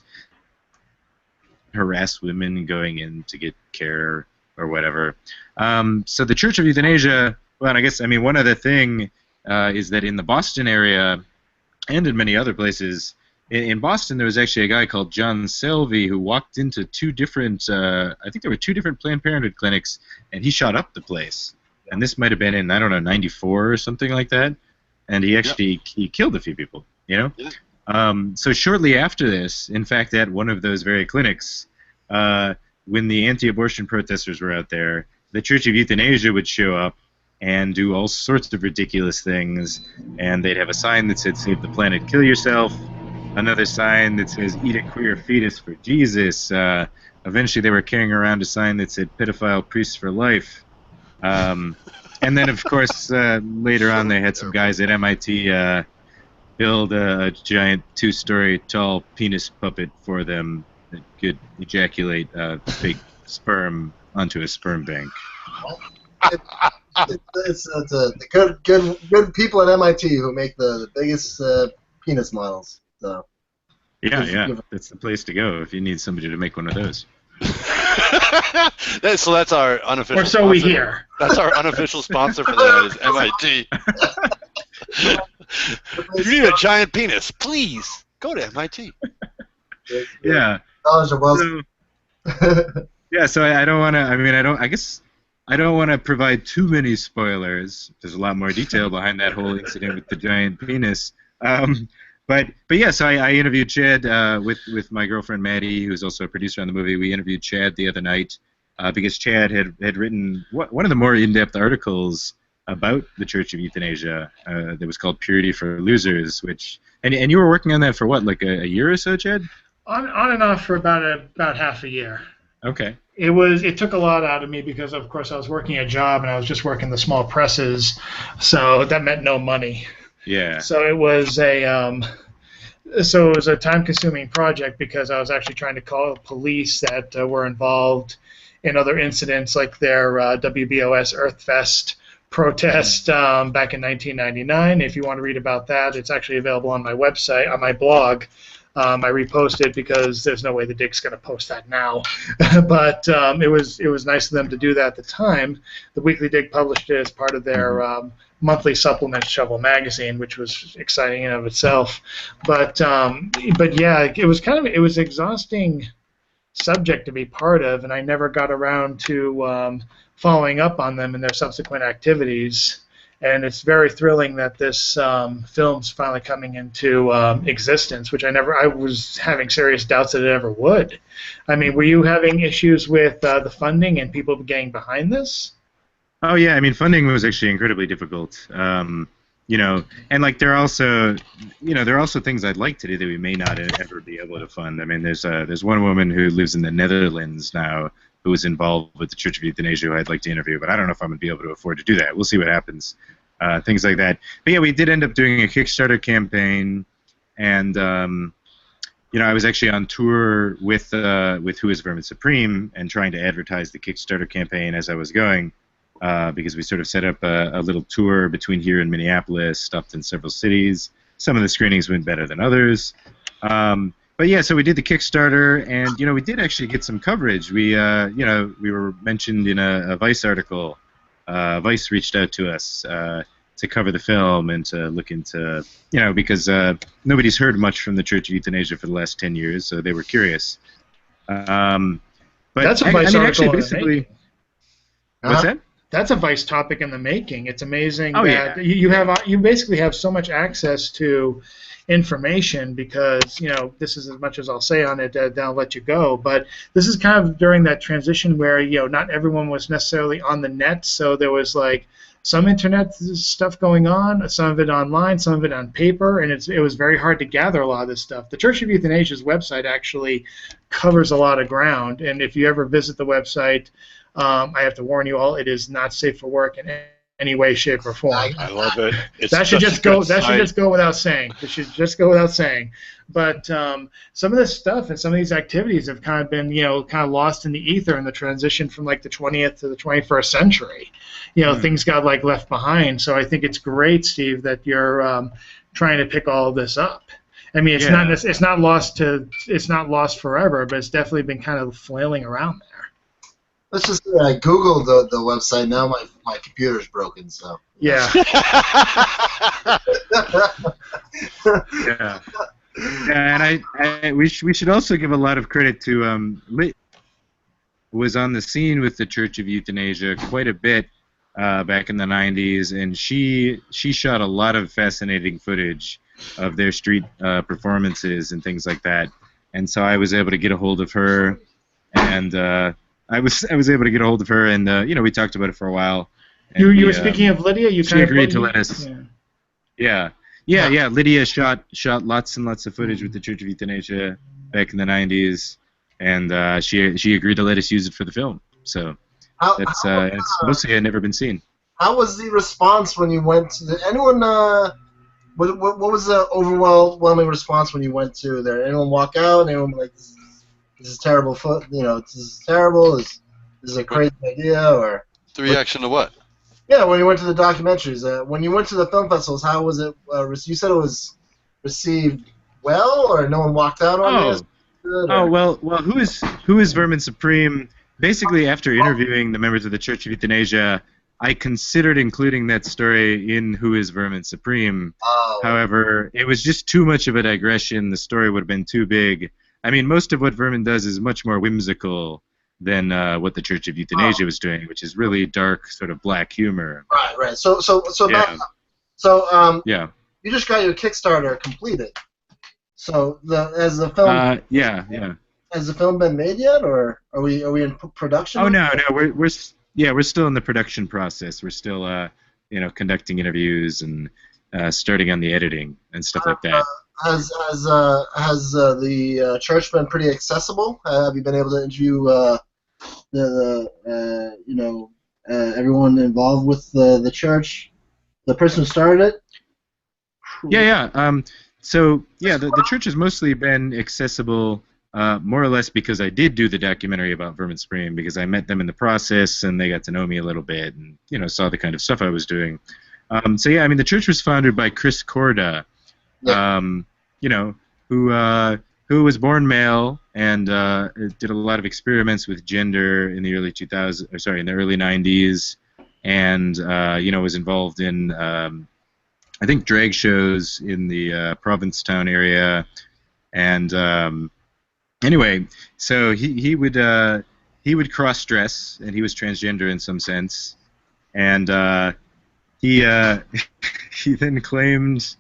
Harass women going in to get care or whatever. So the Church of Euthanasia, well, I guess, one other thing is that in the Boston area and in many other places, in Boston there was actually a guy called John Selvey who walked into 2 different, I think there were 2 different Planned Parenthood clinics, and he shot up the place. And this might have been in, 94 or something like that. And he actually he killed a few people, Yeah. So shortly after this, in fact, at one of those very clinics, when the anti-abortion protesters were out there, the Church of Euthanasia would show up and do all sorts of ridiculous things, and they'd have a sign that said, "Save the planet, kill yourself," another sign that says, "Eat a queer fetus for Jesus." Eventually they were carrying around a sign that said, "Pedophile priests for life." And then, of course, later on they had some guys at MIT build a giant 2-story tall penis puppet for them that could ejaculate big sperm onto a sperm bank. It's the good people at MIT who make the biggest penis models. So. Yeah, that's the place to go if you need somebody to make one of those. So that's our unofficial. Or so sponsor. we hear. That's our unofficial sponsor for that is MIT. If you need a giant penis, please go to MIT. Yeah. So, yeah. So I don't want to. I don't want to provide too many spoilers. There's a lot more detail behind that whole incident with the giant penis. But yeah, so I interviewed Chad with my girlfriend Maddie, who's also a producer on the movie. We interviewed Chad the other night because Chad had written one of the more in-depth articles about the Church of Euthanasia that was called Purity for Losers, and you were working on that for what, like a year or so, Chad? On and off for about half a year. Okay. It took a lot out of me because, of course, I was working a job and I was just working the small presses, so that meant no money. Yeah. So it was a time-consuming project because I was actually trying to call police that were involved in other incidents like their WBOS Earthfest protest back in 1999. If you want to read about that, it's actually available on my website, on my blog, I reposted because there's no way the Dig's going to post that now. But it was nice of them to do that at the time. The Weekly Dig published it as part of their monthly supplement, Shovel Magazine, which was exciting in of itself. But yeah, it was exhausting subject to be part of, and I never got around to following up on them in their subsequent activities. And it's very thrilling that this film's finally coming into existence, which I was having serious doubts that it ever would. I mean, were you having issues with the funding and people getting behind this? Oh yeah, I mean, funding was actually incredibly difficult. You know, and like there are also things I'd like to do that we may not ever be able to fund. I mean, there's one woman who lives in the Netherlands now who was involved with the Church of Euthanasia who I'd like to interview, but I don't know if I'm going to be able to afford to do that. We'll see what happens. Things like that. But yeah, we did end up doing a Kickstarter campaign, and you know, I was actually on tour with Who is Vermin Supreme and trying to advertise the Kickstarter campaign as I was going. Because we sort of set up a little tour between here and Minneapolis, stopped in several cities. Some of the screenings went better than others. But yeah, so we did the Kickstarter, and you know, we did actually get some coverage. We you know, we were mentioned in a Vice article. Vice reached out to us to cover the film and to look into, you know, because nobody's heard much from the Church of Euthanasia for the last 10 years, so they were curious. But that's a Vice article. Basically, what's that? That's a Vice topic in the making. It's amazing that you basically have so much access to information because, you know, this is as much as I'll say on it, then I'll let you go. But this is kind of during that transition where, you know, not everyone was necessarily on the net, so there was like some internet stuff going on, some of it online, some of it on paper, and it was very hard to gather a lot of this stuff. The Church of Euthanasia's website actually covers a lot of ground, and if you ever visit the website, I have to warn you all, it is not safe for work in any way, shape, or form. I love it. That should just go without saying. It should just go without saying. But some of this stuff and some of these activities have kind of been, you know, kind of lost in the ether in the transition from like the 20th to the 21st century. You know, things got like left behind. So I think it's great, Steve, that you're trying to pick all of this up. I mean, it's not lost forever, but it's definitely been kind of flailing around there. Let's just say I googled the website. Now my computer's broken, so. Yeah. Yeah. Yeah, and we should also give a lot of credit to Lit, who was on the scene with the Church of Euthanasia quite a bit back in the 90s, and she shot a lot of fascinating footage of their street performances and things like that. And so I was able to get a hold of her, and I was able to get a hold of her, and you know, we talked about it for a while. You were speaking of Lydia. She agreed to let us. Yeah. Lydia shot lots and lots of footage with the Church of Euthanasia back in the 90s, and she agreed to let us use it for the film. So it's mostly had never been seen. How was the response when you went to anyone? What was the overwhelming response when you went to there? Anyone walk out? Anyone like? This is terrible. You know, this is terrible. This is a crazy idea, or the reaction to what? Yeah, when you went to the documentaries, when you went to the film festivals, how was it? You said it was received well, or no one walked out on it? Well, who is Vermin Supreme? Basically, after interviewing the members of the Church of Euthanasia, I considered including that story in Who is Vermin Supreme. However, it was just too much of a digression. The story would have been too big. I mean, most of what Vermin does is much more whimsical than what the Church of Euthanasia was doing, which is really dark, sort of black humor. Right. So yeah. You just got your Kickstarter completed. So has the film? Yeah. Has the film been made yet, or are we in production? Oh no, we're still in the production process. We're still conducting interviews and starting on the editing and stuff like that. Has the church been pretty accessible? Have you been able to interview everyone involved with the church, the person who started it? Yeah. So the church has mostly been accessible, more or less because I did do the documentary about Vermin Supreme, because I met them in the process and they got to know me a little bit and saw the kind of stuff I was doing. The church was founded by Chris Korda. Who who was born male and did a lot of experiments with gender in the early 2000s, or sorry, in the early 90s, and was involved in I think drag shows in the Provincetown area, and anyway, so he would cross dress, and he was transgender in some sense, and he he then claimed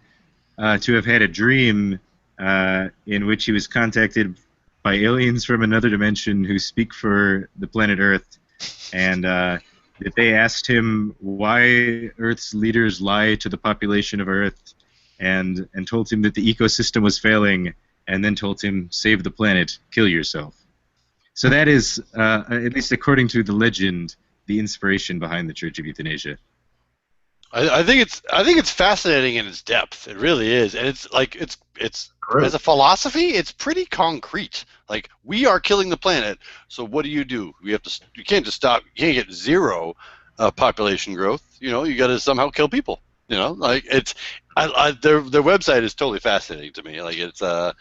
to have had a dream in which he was contacted by aliens from another dimension who speak for the planet Earth, and that they asked him why Earth's leaders lie to the population of Earth, and told him that the ecosystem was failing, and then told him, save the planet, kill yourself. So that is, at least according to the legend, the inspiration behind the Church of Euthanasia. I think it's fascinating in its depth. It really is, and it's like it's as a philosophy, it's pretty concrete. Like, we are killing the planet, so what do? You can't just stop. You can't get zero population growth. You got to somehow kill people. Like their website is totally fascinating to me. Like it's I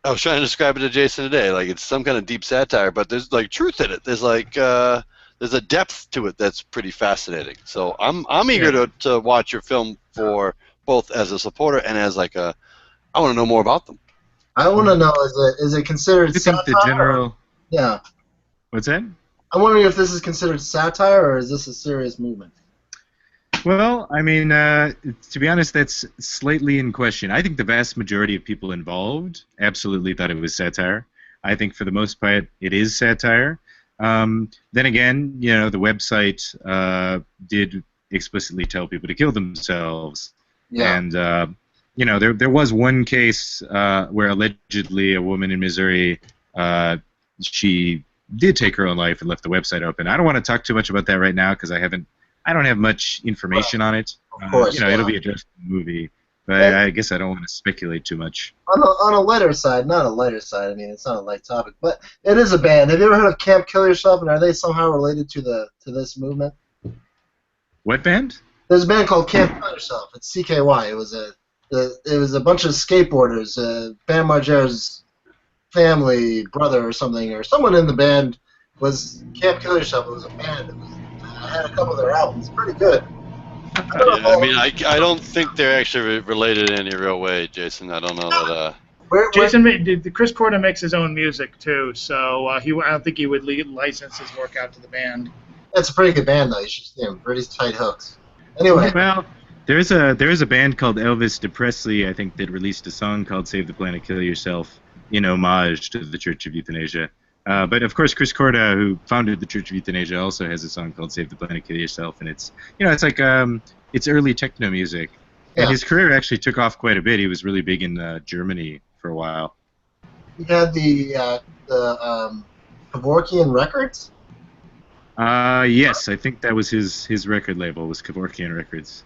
was trying to describe it to Jason today. Like, it's some kind of deep satire, but there's like truth in it. There's like there's a depth to it that's pretty fascinating. So I'm eager to watch your film for both as a supporter and as like I want to know more about them. I want to know, is it considered satire? The general. Yeah. What's that? I'm wondering if this is considered satire or is this a serious movement? Well, I mean, to be honest, that's slightly in question. I think the vast majority of people involved absolutely thought it was satire. I think for the most part it is satire. Then again, the website did explicitly tell people to kill themselves. Yeah. And, there was one case where allegedly a woman in Missouri, she did take her own life and left the website open. I don't want to talk too much about that right now because I don't have much information on it. Of course, it'll be addressed in the movie, but I guess I don't want to speculate too much. On a lighter side, not a lighter side. I mean, it's not a light topic, but it is a band. Have you ever heard of Camp Kill Yourself, and are they somehow related to this movement? What band? There's a band called Camp Kill Yourself. It's CKY. It was a bunch of skateboarders. Bam Margera's family, brother, or something, or someone in the band was Camp Kill Yourself. It was a band. I had a couple of their albums. Pretty good. I don't think they're actually related in any real way, Jason. I don't know that. Chris Corda makes his own music too, so I don't think he would license his work out to the band. That's a pretty good band, though. You should see them. Pretty tight hooks. Anyway. Well, there's a band called Elvis Presley, I think, that released a song called "Save the Planet, Kill Yourself" in homage to the Church of Euthanasia. But of course, Chris Corda, who founded the Church of Euthanasia, also has a song called "Save the Planet, Kill Yourself," and it's it's like it's early techno music. Yeah. And his career actually took off quite a bit. He was really big in Germany for a while. He had the Kevorkian Records. Yes, I think that was his record label, was Kevorkian Records.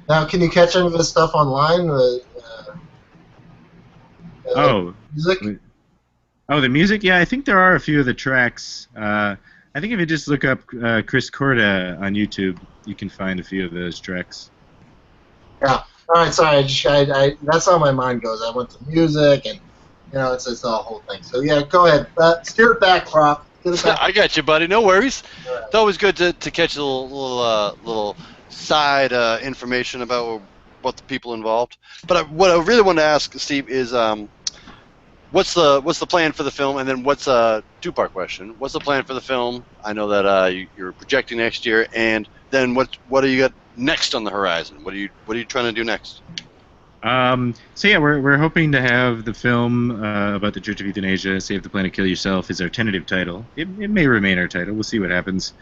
Now, can you catch any of his stuff online? Music? Oh, the music? Yeah, I think there are a few of the tracks. I think if you just look up Chris Corda on YouTube, you can find a few of those tracks. Yeah. All right. Sorry. That's how my mind goes. I went to music, and it's the whole thing. So yeah, go ahead. Steer it back, Prop. I got you, buddy. No worries. Right. It's always good to catch a little side information about what the people involved. But what I really want to ask, Steve, is what's the plan for the film, and then what's a two-part question? What's the plan for the film? I know that you're projecting next year, and then what do you got next on the horizon? What are you trying to do next? So yeah, we're hoping to have the film about the Church of Euthanasia, "Save the Planet, Kill Yourself," is our tentative title. It may remain our title. We'll see what happens.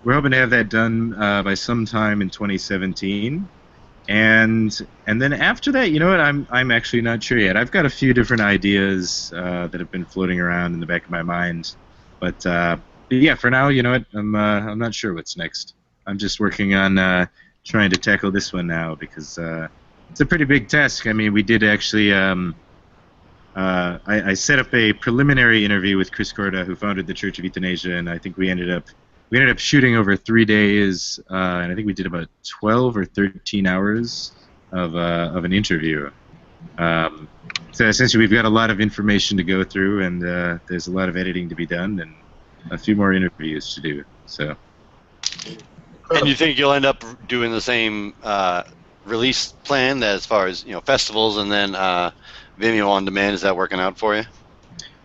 We're hoping to have that done by sometime in 2017, and then after that, I'm actually not sure yet. I've got a few different ideas that have been floating around in the back of my mind, but yeah, for now, I'm not sure what's next. I'm just working on trying to tackle this one now because it's a pretty big task. I mean, we did actually. I set up a preliminary interview with Chris Corda, who founded the Church of Euthanasia, and I think we ended up shooting over 3 days, and I think we did about 12 or 13 hours of an interview. So essentially, we've got a lot of information to go through, and there's a lot of editing to be done, and a few more interviews to do. So. And you think you'll end up doing the same release plan as far as festivals and then Vimeo on demand? Is that working out for you?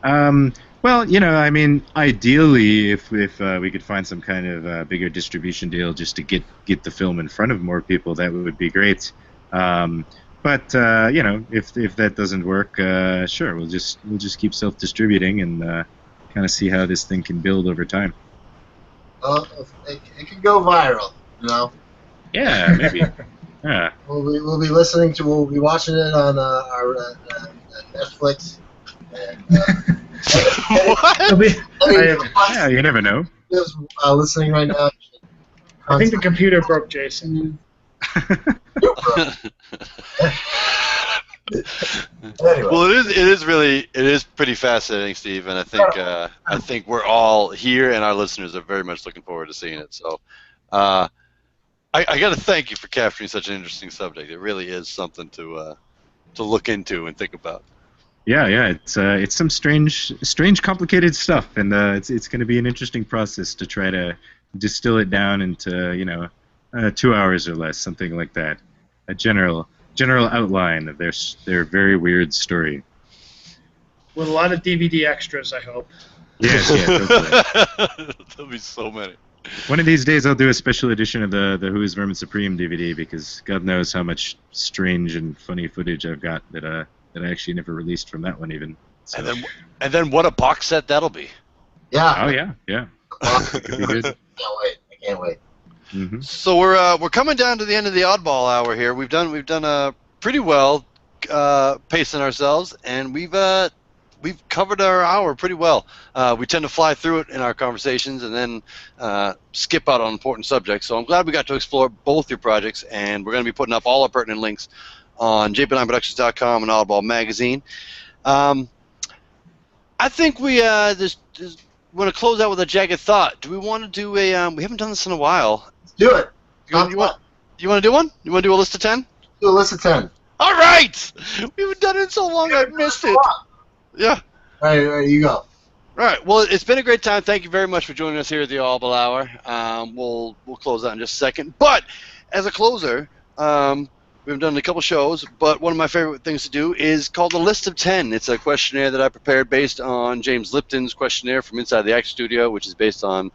Well, I mean, ideally, if we could find some kind of bigger distribution deal just to get the film in front of more people, that would be great. But if that doesn't work, sure, we'll just keep self-distributing and kind of see how this thing can build over time. It can go viral, Yeah, maybe. Yeah. We'll be listening to. We'll be watching it on our Netflix. And, what? Yeah, you never know. Just listening right now. I think the computer broke, Jason. Anyway. Well, it is pretty fascinating, Steve, and I think we're all here, and our listeners are very much looking forward to seeing it. So, I got to thank you for capturing such an interesting subject. It really is something to look into and think about. Yeah, it's some strange, complicated stuff, and it's going to be an interesting process to try to distill it down into 2 hours or less, something like that. A general outline of their very weird story. With a lot of DVD extras, I hope. Yes, hopefully. There'll be so many. One of these days I'll do a special edition of the Who is Vermin Supreme DVD, because God knows how much strange and funny footage I've got that I actually never released from that one even. So. And then what a box set that'll be. Yeah. Oh yeah. It could be good. I can't wait. Mm-hmm. So we're coming down to the end of the oddball hour here. We've done pretty well pacing ourselves, and we've covered our hour pretty well. We tend to fly through it in our conversations and then skip out on important subjects. So I'm glad we got to explore both your projects, and we're going to be putting up all our pertinent links on jp9productions.com and Oddball Magazine. I think we just want to close out with a jagged thought. Do we want to do we haven't done this in a while. Do it. You want to do one? You want to do a list of 10? Do a list of 10. All right! We haven't done it in so long I missed it. Yeah. All right, you go. All right. Well, it's been a great time. Thank you very much for joining us here at the Audible Hour. We'll close out in just a second. But as a closer, we've done a couple shows, but one of my favorite things to do is called the List of 10. It's a questionnaire that I prepared based on James Lipton's questionnaire from Inside the Act Studio, which is based on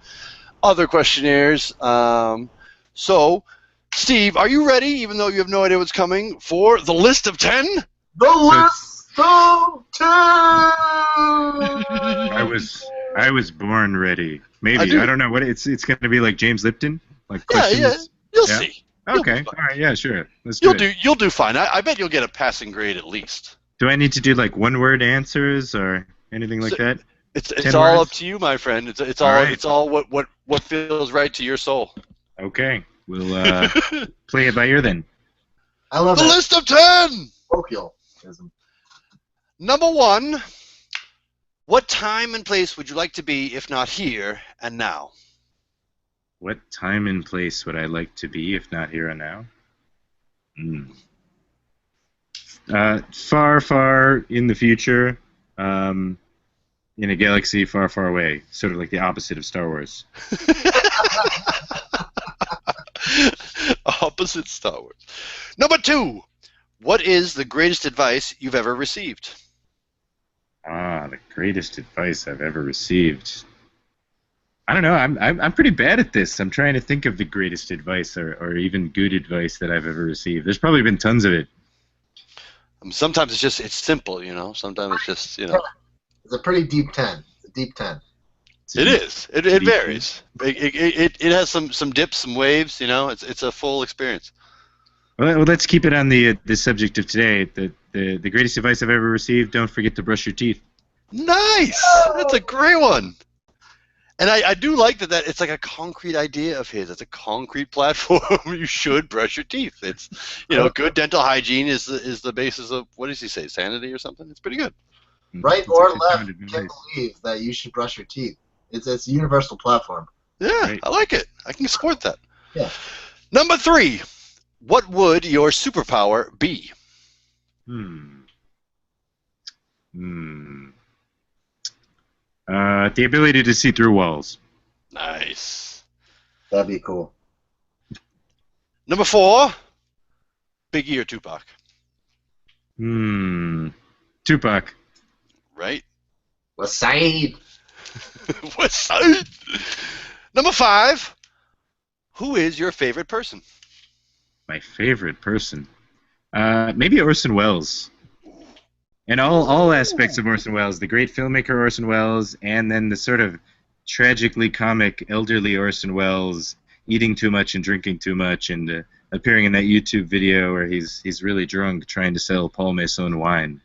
other questionnaires. So, Steve, are you ready, even though you have no idea what's coming, for the List of 10? The List of 10! I was born ready. Maybe. I don't know. What it's going to be like James Lipton? Like questions? Yeah. You'll see. Okay. All right. Yeah. Sure. You'll do fine. I bet you'll get a passing grade at least. Do I need to do like one-word answers or anything like that? It's all up to you, my friend. It's all what feels right to your soul. Okay. We'll play it by ear then. I love the that. List of 10. Colloquialism. Number 1. What time and place would you like to be if not here and now? What time and place would I like to be if not here and now? Far, far in the future, in a galaxy far, far away. Sort of like the opposite of Star Wars. Opposite Star Wars. Number 2. What is the greatest advice you've ever received? The greatest advice I've ever received. I don't know. I'm pretty bad at this. I'm trying to think of the greatest advice or even good advice that I've ever received. There's probably been tons of it. Sometimes it's simple, Sometimes it's just, It's a pretty deep 10. It's a deep 10. It is. It varies. It has some dips, some waves. It's a full experience. Well, let's keep it on the subject of today. The greatest advice I've ever received: don't forget to brush your teeth. Nice. That's a great one. And I do like that it's like a concrete idea of his. It's a concrete platform. You should brush your teeth. It's good dental hygiene is the basis of, what does he say, sanity or something? It's pretty good. Right or left, you can't believe that you should brush your teeth. It's a universal platform. Yeah, right. I like it. I can support that. Yeah. Number 3. What would your superpower be? Hmm. The ability to see through walls. Nice. That'd be cool. Number 4, Biggie or Tupac? Tupac. Right. West Side. West Side. Number 5, who is your favorite person? My favorite person. Maybe Orson Welles. And all aspects of Orson Welles, the great filmmaker Orson Welles, and then the sort of tragically comic elderly Orson Welles eating too much and drinking too much, and appearing in that YouTube video where he's really drunk trying to sell Paul Masson wine.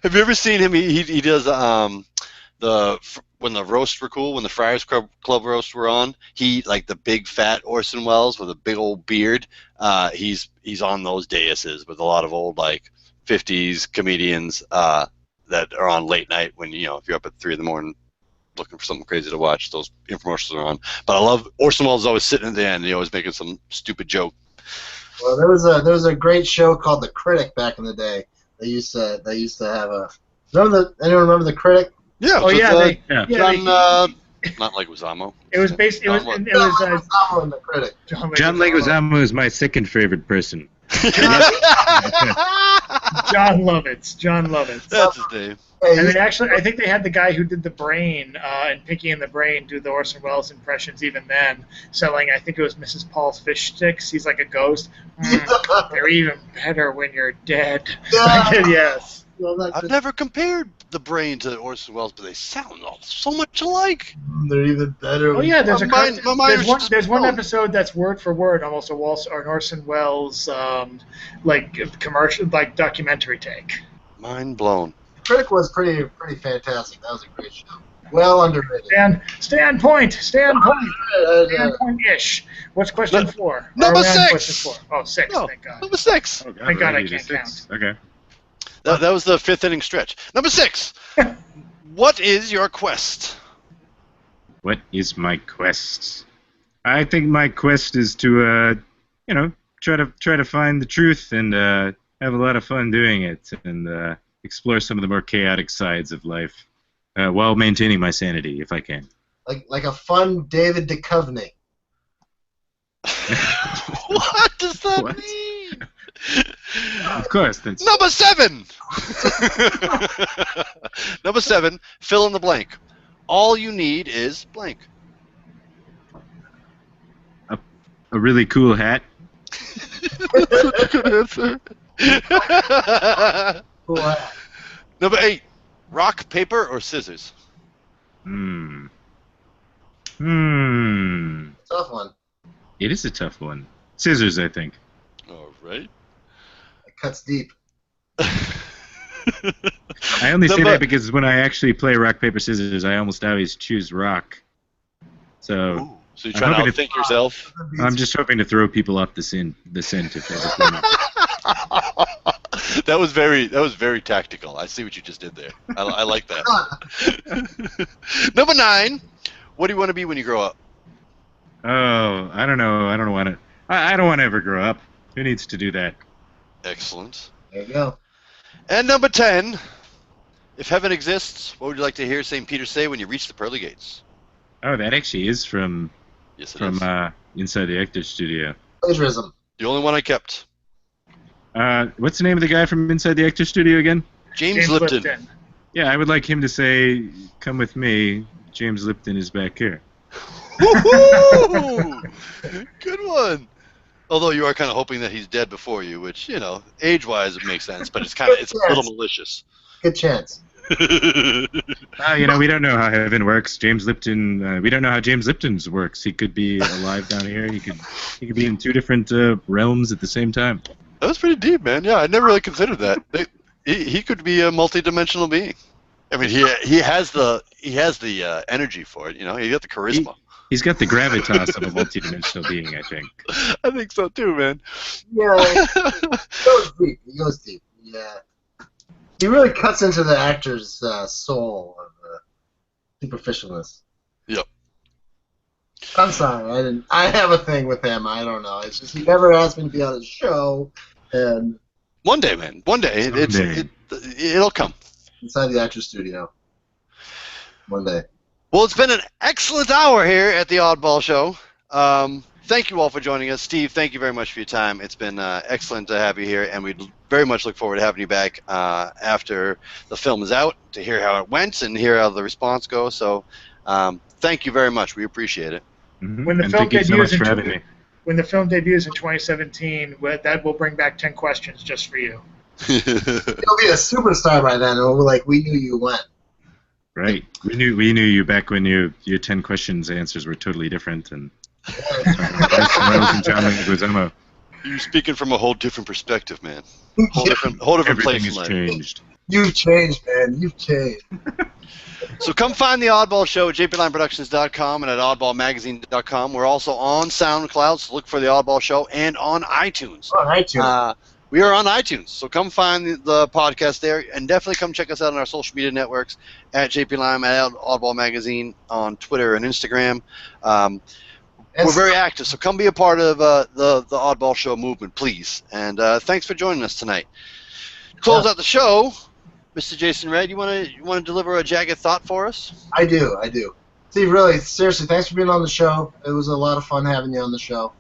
Have you ever seen him? He does when the roasts were cool, when the Friars Club roasts were on. He, like the big fat Orson Welles with a big old beard. He's on those daises with a lot of old like 50s comedians that are on late night when if you're up at 3 a.m. looking for something crazy to watch. Those infomercials are on. But I love Orson Welles is always sitting at the end. He always making some stupid joke. Well, there was a great show called The Critic back in the day. They used to have a. Anyone remember The Critic? Yeah. Oh yeah, John, not like Leguizamo. it was based. It was Leguizamo in The Critic. John Leguizamo is my second favorite person. John Lovitz. John Lovitz. That's his name. And they actually, I think they had the guy who did the Brain and Pinky and the Brain do the Orson Welles impressions even then, selling, I think it was Mrs. Paul's fish sticks. He's like a ghost. They're even better when you're dead. Yeah. Yes. Well, I've never compared the Brain to Orson Welles, but they sound all so much alike. they're even better. Oh yeah, there's There's one episode that's word for word almost an Orson Welles like commercial, like documentary take. Mind blown. Critic was pretty fantastic. That was a great show. Well underrated. Standpoint ish. What's question 4? Number Or are we on 6. Question 4. Oh, 6. No, Thank God. number 6. Oh, God, Thank God I already can't to 6. count. Okay. That was the 5th inning stretch. Number 6. What is your quest? What is my quest? I think my quest is to, try to find the truth and have a lot of fun doing it and explore some of the more chaotic sides of life while maintaining my sanity, if I can. Like a fun David Duchovny. What does that What? mean? Of course, that's Number 7. Number 7. Fill in the blank. All you need is blank. a really cool hat. Good answer. Cool. Number 8. Rock, paper, or scissors? Tough one. It is a tough one. Scissors, I think. All right. It cuts deep. I only say that because when I actually play rock, paper, scissors, I almost always choose rock. So Ooh, so you're trying to hoping outthink yourself? I'm just hoping to throw people off the scent if they become it. That was very tactical. I see what you just did there. I like that. Number 9. What do you want to be when you grow up? Oh, I don't know. I don't want to. I don't want to ever grow up. Who needs to do that? Excellent. There you go. And number 10. If heaven exists, what would you like to hear St. Peter say when you reach the pearly gates? Oh, that actually is from Yes, it is. Inside the Actors Studio. Plagiarism. The only one I kept. What's the name of the guy from Inside the Actors Studio again? James Lipton. Yeah, I would like him to say, "Come with me. James Lipton is back here." Woohoo! Good one. Although you are kind of hoping that he's dead before you, which, age-wise it makes sense, but it's a little malicious. Good chance. We don't know how heaven works. James Lipton. We don't know how James Lipton's works. He could be alive down here. He could be in 2 different realms at the same time. That was pretty deep, man. Yeah, I never really considered that. He could be a multi-dimensional being. I mean, he has the energy for it. He got the charisma. He's got the gravitas of a multi-dimensional being, I think. I think so too, man. Yeah. He goes deep. Yeah. He really cuts into the actor's soul of superficialness. Yep. I'm sorry, I have a thing with him. I don't know. It's just he never asked me to be on his show, and One day, man. One day. It'll come. Inside the Actors Studio. One day. Well, it's been an excellent hour here at the Oddball Show. Thank you all for joining us. Steve, thank you very much for your time. It's been excellent to have you here, and we very much look forward to having you back after the film is out to hear how it went and hear how the response goes. So thank you very much. We appreciate it. Mm-hmm. When the and film thank you so much for having me. When the film debuts in 2017, that will bring back 10 questions just for you. You'll be a superstar by then, and we knew you when. Right. We knew you back when your 10 questions answers were totally different, and You're speaking from a whole different perspective, man. Whole different place in life. Everything has changed. You've changed, man. You've changed. So come find the Oddball Show at jplineproductions.com and at oddballmagazine.com. We're also on SoundCloud, so look for the Oddball Show, and on iTunes. On iTunes. We are on iTunes, so come find the podcast there, and definitely come check us out on our social media networks at JPLime, at Oddball Magazine, on Twitter and Instagram. We're very active, so come be a part of the Oddball Show movement, please. And thanks for joining us tonight. To close out the show, Mr. Jason Red, you want to deliver a jagged thought for us? I do. Steve, really, seriously, thanks for being on the show. It was a lot of fun having you on the show.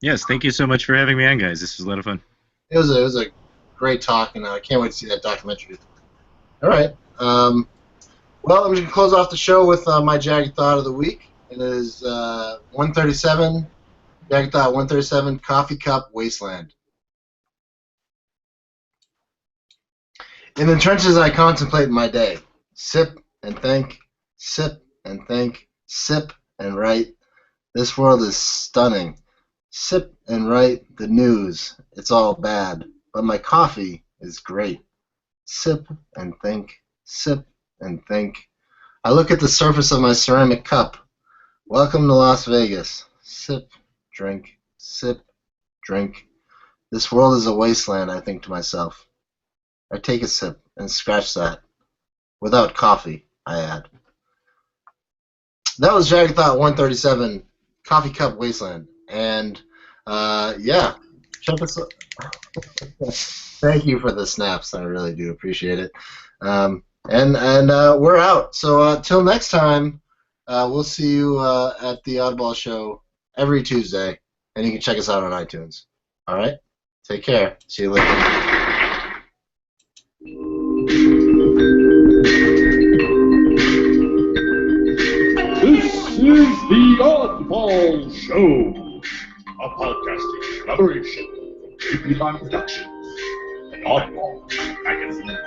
Yes, thank you so much for having me on, guys. This was a lot of fun. It was a great talk, and I can't wait to see that documentary. All right. Well, I'm going to close off the show with my jagged thought of the week. It is 137, jagged thought 137, Coffee Cup Wasteland. In the trenches I contemplate my day. Sip and think, sip and think, sip and write. This world is stunning. Sip and write the news. It's all bad, but my coffee is great. Sip and think, sip and think. I look at the surface of my ceramic cup. Welcome to Las Vegas. Sip, drink, sip, drink. This world is a wasteland, I think to myself. I take a sip and scratch that. Without coffee, I add. That was Jagged Thought 137, Coffee Cup Wasteland. And, yeah, check us out. Thank you for the snaps. I really do appreciate it. And we're out. So till next time, we'll see you at the Oddball Show every Tuesday. And you can check us out on iTunes. All right? Take care. See you later. This is the Oddball Show, a podcasting collaboration of JP Line Productions and Oddball Magazine.